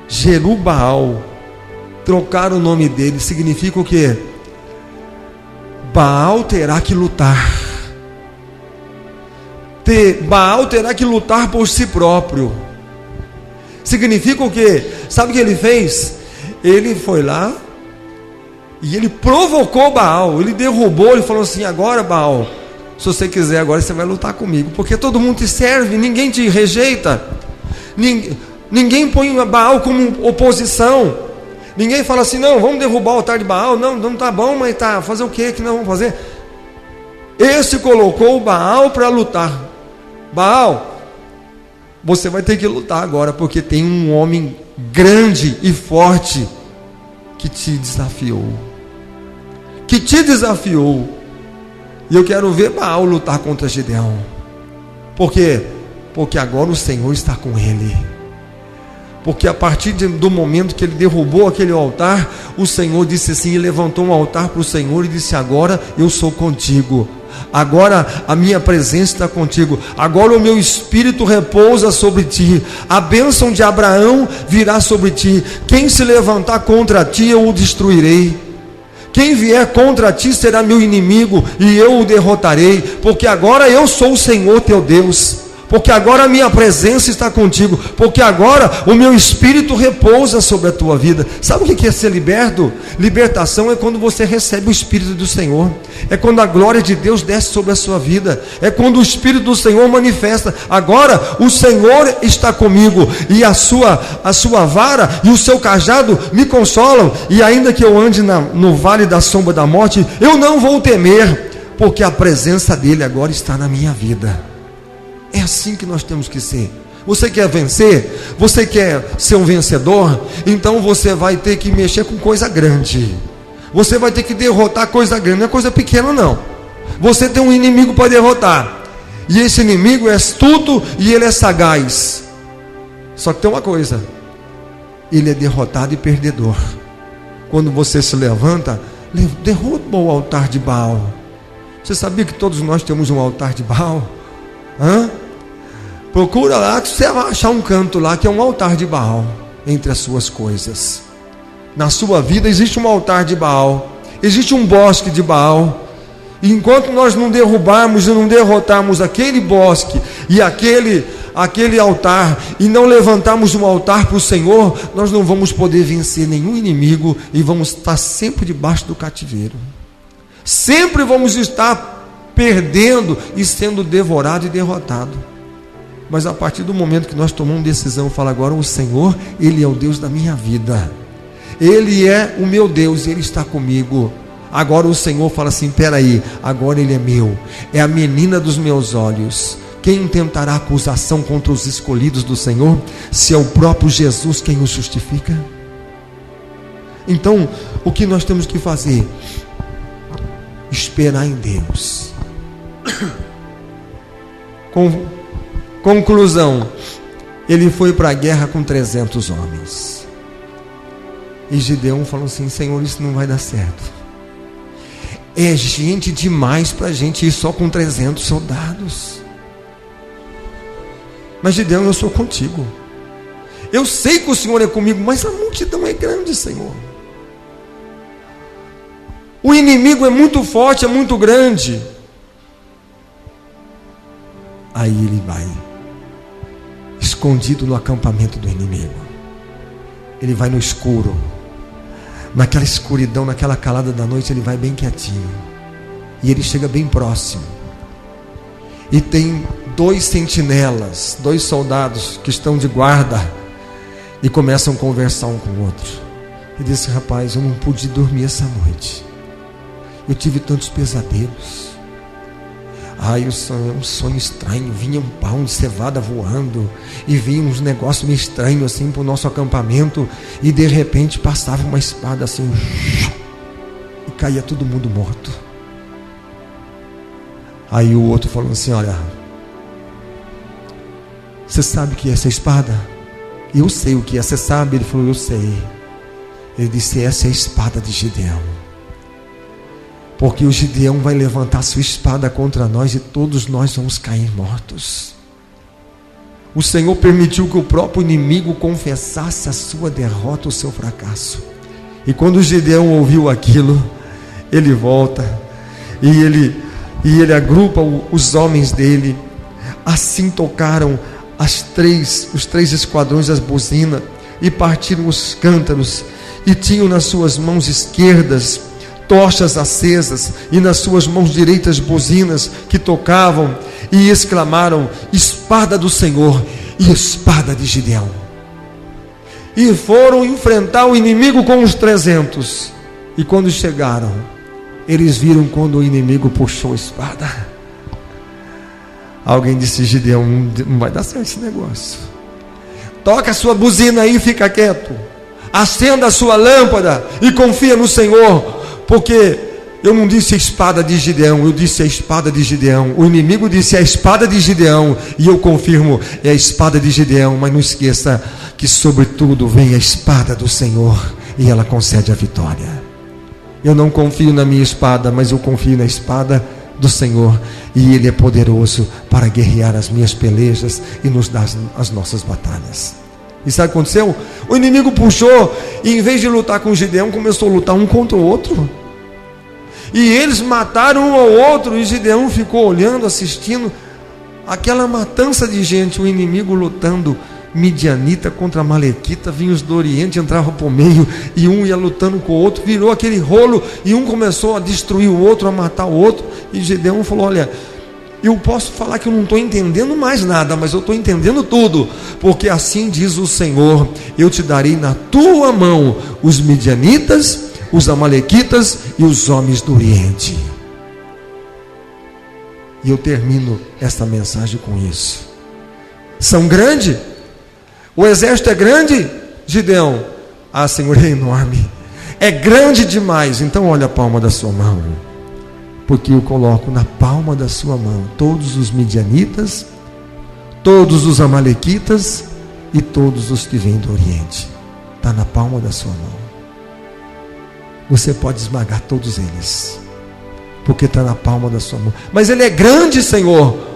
Jerubaal, trocar o nome dele, significa o quê? Baal terá que lutar. Baal terá que lutar por si próprio. Significa o quê? Sabe o que ele fez? Ele foi lá e ele provocou Baal, ele derrubou, ele falou assim, agora Baal, se você quiser agora você vai lutar comigo, porque todo mundo te serve, ninguém te rejeita, ninguém põe Baal como oposição, ninguém fala assim, não, vamos derrubar o altar de Baal, não tá bom, mas tá, fazer o que nós vamos fazer? Esse colocou o Baal para lutar. Baal, você vai ter que lutar agora, porque tem um homem grande e forte que te desafiou, e eu quero ver Baal lutar contra Gideão. Por quê? Porque agora o Senhor está com ele. Porque a partir do momento que ele derrubou aquele altar, o Senhor disse assim, e levantou um altar para o Senhor e disse, agora eu sou contigo, agora a minha presença está contigo, agora o meu espírito repousa sobre ti, a bênção de Abraão virá sobre ti, quem se levantar contra ti eu o destruirei, quem vier contra ti será meu inimigo e eu o derrotarei, porque agora eu sou o Senhor teu Deus, porque agora a minha presença está contigo, porque agora o meu espírito repousa sobre a tua vida. Sabe o que é ser liberto? Libertação é quando você recebe o Espírito do Senhor, é quando a glória de Deus desce sobre a sua vida, é quando o Espírito do Senhor manifesta, agora o Senhor está comigo, e a sua vara e o seu cajado me consolam, e ainda que eu ande no vale da sombra da morte, eu não vou temer, porque a presença dele agora está na minha vida. É assim que nós temos que ser. Você quer vencer? Você quer ser um vencedor? Então você vai ter que mexer com coisa grande. Você vai ter que derrotar coisa grande, não é coisa pequena não. Você tem um inimigo para derrotar, e esse inimigo é astuto e ele é sagaz. Só que tem uma coisa, ele é derrotado e perdedor. Quando você se levanta, derruba o altar de Baal. Você sabia que todos nós temos um altar de Baal? Procura lá que você vai achar um canto lá que é um altar de Baal entre as suas coisas. Na sua vida existe um altar de Baal, existe um bosque de Baal, e enquanto nós não derrubarmos e não derrotarmos aquele bosque e aquele altar, e não levantarmos um altar para o Senhor, nós não vamos poder vencer nenhum inimigo, e vamos estar sempre debaixo do cativeiro, sempre vamos estar perdendo e sendo devorado e derrotado. Mas a partir do momento que nós tomamos decisão, fala, agora o Senhor, Ele é o Deus da minha vida, Ele é o meu Deus, Ele está comigo. Agora o Senhor fala assim, peraí, agora Ele é meu, é a menina dos meus olhos. Quem tentará acusação contra os escolhidos do Senhor, se é o próprio Jesus quem os justifica? Então, o que nós temos que fazer? Esperar em Deus. Conclusão, ele foi para a guerra com 300 homens. E Gideão falou assim, Senhor, isso não vai dar certo. É gente demais para a gente ir só com 300 soldados. Mas Gideão, eu sou contigo. Eu sei que o Senhor é comigo, mas a multidão é grande, Senhor. O inimigo é muito forte, é muito grande. Aí ele vai, escondido no acampamento do inimigo. Ele vai no escuro, naquela escuridão, naquela calada da noite, ele vai bem quietinho. E ele chega bem próximo. E tem 2 sentinelas, 2 soldados que estão de guarda, e começam a conversar um com o outro. E disse: rapaz, eu não pude dormir essa noite. Eu tive tantos pesadelos. Ai, um sonho estranho. Vinha um pão de cevada voando, e vinha uns negócios meio estranhos assim para o nosso acampamento, e de repente passava uma espada assim, e caía todo mundo morto. Aí o outro falou assim: olha, você sabe o que é essa espada? Eu sei o que é. Você sabe? Ele falou: eu sei. Ele disse: essa é a espada de Gideão. Porque o Gideão vai levantar sua espada contra nós, e todos nós vamos cair mortos. O Senhor permitiu que o próprio inimigo confessasse a sua derrota, o seu fracasso. E quando o Gideão ouviu aquilo, ele volta e ele agrupa os homens dele. Assim tocaram os 3 esquadrões das buzinas, e partiram os cântaros, e tinham nas suas mãos esquerdas tochas acesas, e nas suas mãos direitas buzinas que tocavam, e exclamaram: espada do Senhor e espada de Gideão. E foram enfrentar o inimigo com os 300. E quando chegaram, eles viram quando o inimigo puxou a espada. Alguém disse: Gideão, não vai dar certo esse negócio. Toca a sua buzina aí e fica quieto. Acenda a sua lâmpada e confia no Senhor. Porque eu não disse a espada de Gideão, eu disse a espada de Gideão. O inimigo disse a espada de Gideão, e eu confirmo, é a espada de Gideão. Mas não esqueça que sobre tudo vem a espada do Senhor, e ela concede a vitória. Eu não confio na minha espada, mas eu confio na espada do Senhor, e Ele é poderoso para guerrear as minhas pelejas e nos dar as nossas batalhas. E sabe o que aconteceu? O inimigo puxou, e em vez de lutar com Gideão, começou a lutar um contra o outro. E eles mataram um ao outro, e Gideão ficou olhando, assistindo aquela matança de gente, o inimigo lutando. Midianita contra Amalequita, vinha os do Oriente, entravam por meio, e um ia lutando com o outro, virou aquele rolo, e um começou a destruir o outro, a matar o outro. E Gideão falou: olha, eu posso falar que eu não estou entendendo mais nada, mas eu estou entendendo tudo, porque assim diz o Senhor: eu te darei na tua mão os midianitas, os amalequitas e os homens do Oriente. E eu termino esta mensagem com isso. São grandes? O exército é grande, Gideão? Ah, Senhor, é enorme, é grande demais. Então olha a palma da sua mão, porque eu coloco na palma da sua mão todos os midianitas, todos os amalequitas e todos os que vêm do Oriente. Está na palma da sua mão. Você pode esmagar todos eles, porque está na palma da sua mão. Mas Ele é grande, Senhor.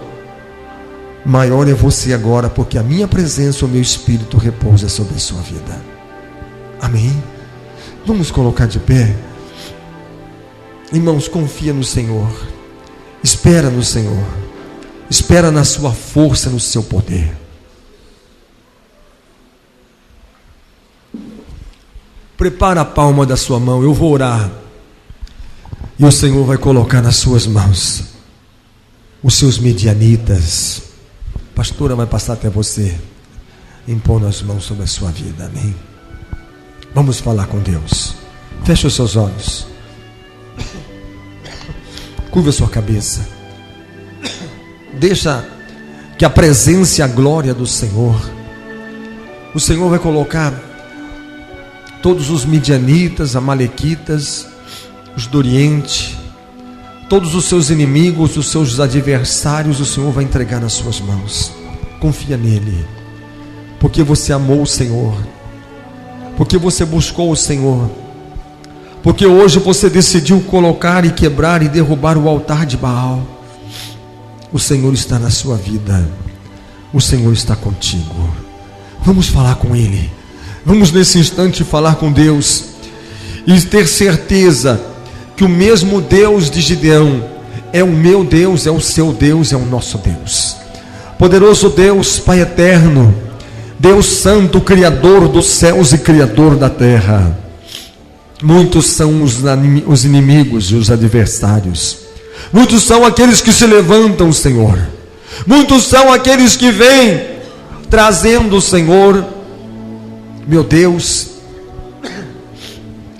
Maior é você agora, porque a minha presença, o meu Espírito repousa sobre a sua vida. Amém? Vamos colocar de pé. Irmãos, confia no Senhor. Espera no Senhor. Espera na sua força, no seu poder. Prepara a palma da sua mão. Eu vou orar, e o Senhor vai colocar nas suas mãos os seus midianitas. A pastora vai passar até você, impondo as mãos sobre a sua vida. Amém? Vamos falar com Deus. Feche os seus olhos, curva a sua cabeça. Deixa que a presença e a glória do Senhor, o Senhor vai colocar todos os midianitas, amalequitas, os do Oriente, todos os seus inimigos, os seus adversários, o Senhor vai entregar nas suas mãos. Confia nele, porque você amou o Senhor, porque você buscou o Senhor, porque hoje você decidiu colocar e quebrar e derrubar o altar de Baal. O Senhor está na sua vida, o Senhor está contigo. Vamos falar com Ele. Vamos nesse instante falar com Deus e ter certeza que o mesmo Deus de Gideão é o meu Deus, é o seu Deus, é o nosso Deus. Poderoso Deus, Pai eterno, Deus santo, Criador dos céus e Criador da terra. Muitos são os inimigos e os adversários. Muitos são aqueles que se levantam, Senhor. Muitos são aqueles que vêm trazendo, Senhor, meu Deus,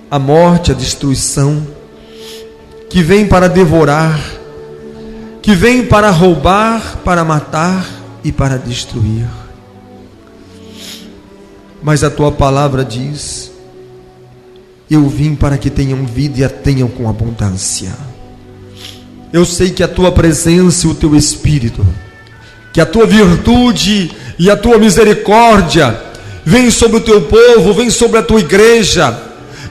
a morte, a destruição, que vem para devorar, que vem para roubar, para matar e para destruir. Mas a tua palavra diz: eu vim para que tenham vida e a tenham com abundância. Eu sei que a tua presença e o teu Espírito, que a tua virtude e a tua misericórdia vem sobre o teu povo, vem sobre a tua igreja.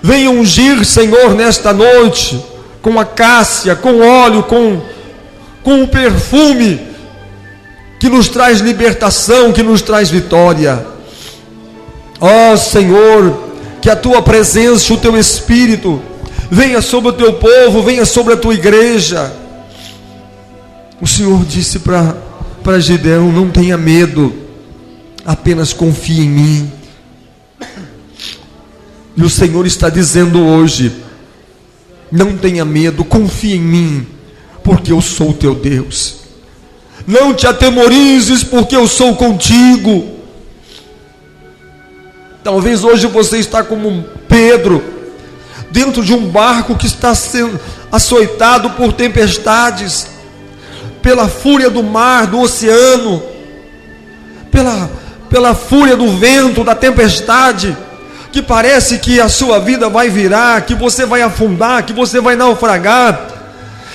Vem ungir, Senhor, nesta noite, com acácia, com óleo, com o perfume que nos traz libertação, que nos traz vitória. Ó Senhor, que a tua presença, o teu Espírito venha sobre o teu povo, venha sobre a tua igreja. O Senhor disse para Gideão: não tenha medo, apenas confie em mim. E o Senhor está dizendo hoje: não tenha medo, confie em mim, porque eu sou o teu Deus. Não te atemorizes, porque eu sou contigo. Talvez hoje você está como Pedro, dentro de um barco que está sendo açoitado por tempestades, pela fúria do mar, do oceano, pela fúria do vento, da tempestade, que parece que a sua vida vai virar, que você vai afundar, que você vai naufragar.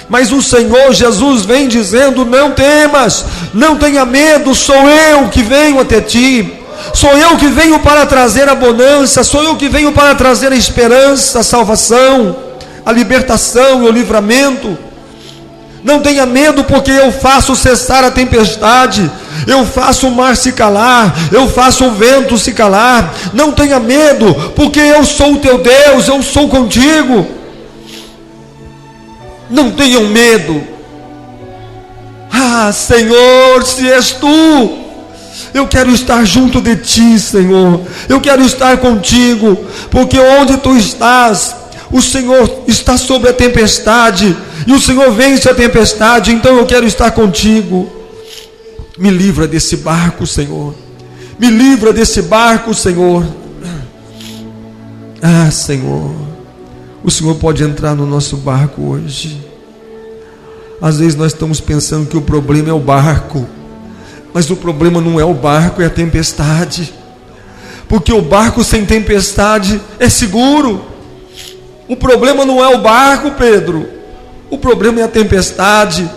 Mas o Senhor Jesus vem dizendo: não temas, não tenha medo, sou eu que venho até ti. Sou eu que venho para trazer a bonança, sou eu que venho para trazer a esperança, a salvação, a libertação e o livramento. Não tenha medo, porque eu faço cessar a tempestade, eu faço o mar se calar, eu faço o vento se calar. Não tenha medo, porque eu sou o teu Deus, eu sou contigo. Não tenham medo. Ah, Senhor, se és tu, eu quero estar junto de ti, Senhor. Eu quero estar contigo, porque onde tu estás, o Senhor está sobre a tempestade, e o Senhor vence a tempestade. Então eu quero estar contigo. Me livra desse barco, Senhor. Me livra desse barco, Senhor. Ah, Senhor, o Senhor pode entrar no nosso barco hoje. Às vezes nós estamos pensando que o problema é o barco, mas o problema não é o barco, é a tempestade. Porque o barco sem tempestade é seguro. O problema não é o barco, Pedro, o problema é a tempestade.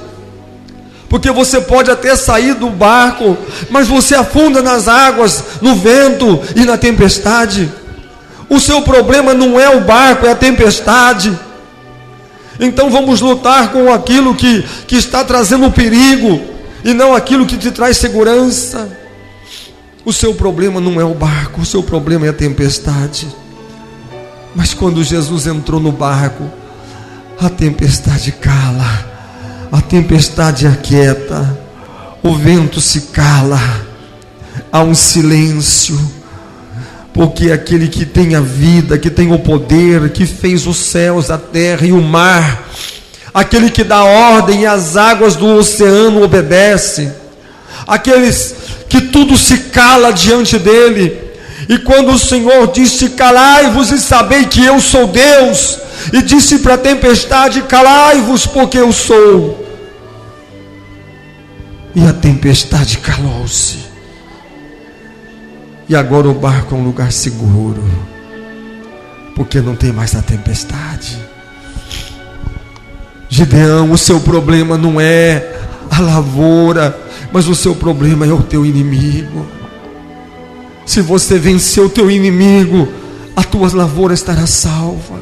Porque você pode até sair do barco, mas você afunda nas águas, no vento e na tempestade. O seu problema não é o barco, é a tempestade. Então vamos lutar com aquilo que está trazendo perigo, e não aquilo que te traz segurança. O seu problema não é o barco, o seu problema é a tempestade. Mas quando Jesus entrou no barco, a tempestade cala, a tempestade aquieta, o vento se cala, há um silêncio, porque aquele que tem a vida, que tem o poder, que fez os céus, a terra e o mar, aquele que dá ordem e as águas do oceano obedecem, aqueles que tudo se cala diante dele. E quando o Senhor disse: calai-vos e sabei que eu sou Deus, e disse para a tempestade: calai-vos, porque eu sou. E a tempestade calou-se. E agora o barco é um lugar seguro, porque não tem mais a tempestade. Gideão, o seu problema não é a lavoura, mas o seu problema é o teu inimigo. Se você vencer o teu inimigo, a tua lavoura estará salva.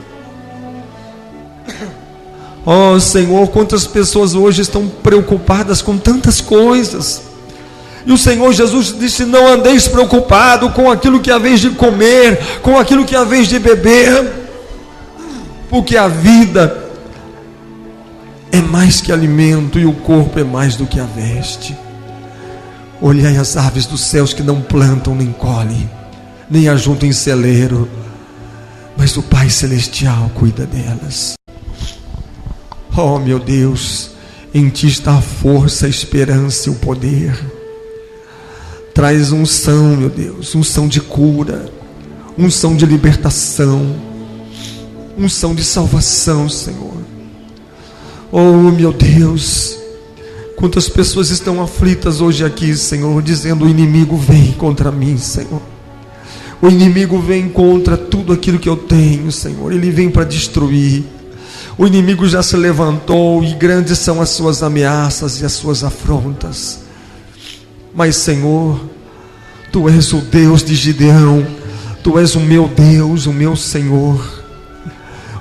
Oh Senhor, quantas pessoas hoje estão preocupadas com tantas coisas, E o Senhor Jesus disse: não andeis preocupado com aquilo que haveis de comer, com aquilo que haveis de beber, porque a vida é mais que alimento e o corpo é mais do que a veste. Olhai as aves dos céus, que não plantam nem colhem, nem ajuntam em celeiro, mas o Pai Celestial cuida delas. Oh meu Deus, em Ti está a força, a esperança e o poder. Traz unção, meu Deus, unção de cura, unção de libertação, unção de salvação, Senhor. Oh meu Deus, quantas pessoas estão aflitas hoje aqui, Senhor, dizendo: o inimigo vem contra mim, Senhor. O inimigo vem contra tudo aquilo que eu tenho, Senhor. Ele vem para destruir. O inimigo já se levantou e grandes são as suas ameaças e as suas afrontas. Mas, Senhor, Tu és o Deus de Gideão. Tu és o meu Deus, o meu Senhor.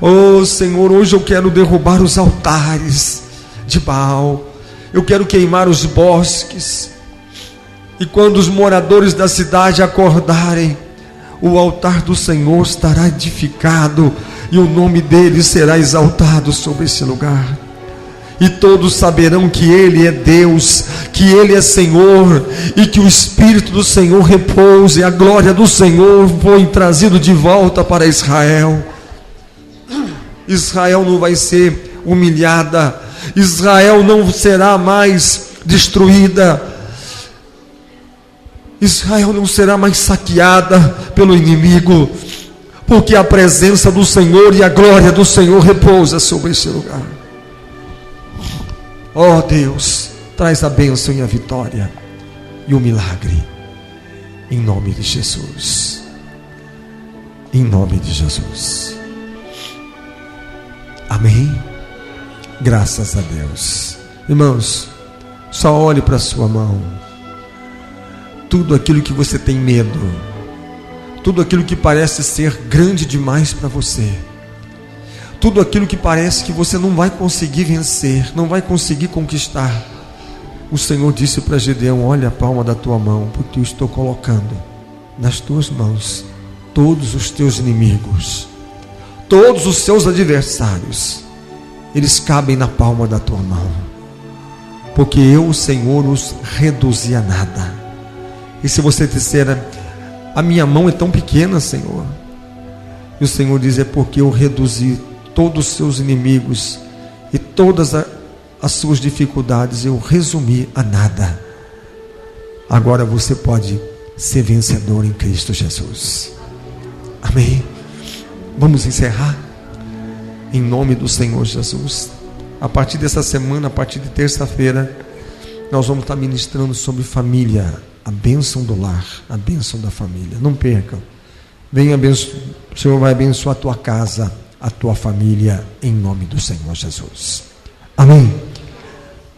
Oh Senhor, hoje eu quero derrubar os altares de Baal. Eu quero queimar os bosques. E quando os moradores da cidade acordarem, o altar do Senhor estará edificado e o nome dele será exaltado sobre esse lugar. E todos saberão que Ele é Deus, que Ele é Senhor, e que o Espírito do Senhor repousa, e a glória do Senhor foi trazido de volta para Israel. Israel não vai ser humilhada, Israel não será mais destruída, Israel não será mais saqueada pelo inimigo, porque a presença do Senhor e a glória do Senhor repousa sobre esse lugar. Oh Deus, traz a bênção e a vitória e o milagre, em nome de Jesus, em nome de Jesus, amém. Graças a Deus. Irmãos, só olhe para a sua mão. Tudo aquilo que você tem medo, tudo aquilo que parece ser grande demais para você, tudo aquilo que parece que você não vai conseguir vencer, não vai conseguir conquistar, o Senhor disse para Gideão: olha a palma da tua mão, porque eu estou colocando nas tuas mãos todos os teus inimigos, todos os seus adversários, eles cabem na palma da tua mão, porque eu, o Senhor, os reduzi a nada. E se você disser: a minha mão é tão pequena, Senhor, e o Senhor diz: é porque eu reduzi todos os seus inimigos e todas as suas dificuldades, eu resumi a nada. Agora você pode ser vencedor em Cristo Jesus, amém. Vamos encerrar em nome do Senhor Jesus. A partir dessa semana, a partir de terça-feira, nós vamos estar ministrando sobre família, a bênção do lar, a bênção da família. Não percam, venha abençoar. O Senhor vai abençoar a tua casa, a tua família, em nome do Senhor Jesus, amém.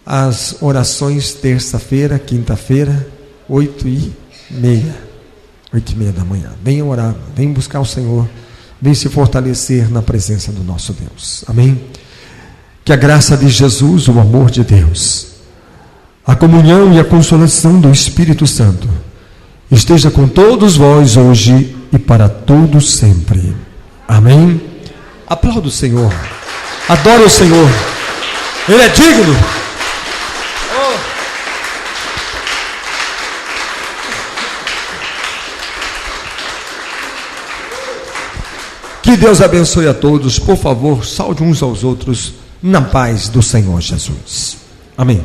As orações terça-feira, quinta-feira, 8h30 da manhã. Venha orar, venha buscar o Senhor, venha se fortalecer na presença do nosso Deus, amém. Que a graça de Jesus, o amor de Deus, a comunhão e a consolação do Espírito Santo esteja com todos vós hoje e para todos sempre, amém. Aplauda o Senhor, adore o Senhor, Ele é digno. Que Deus abençoe a todos. Por favor, saude uns aos outros na paz do Senhor Jesus, amém.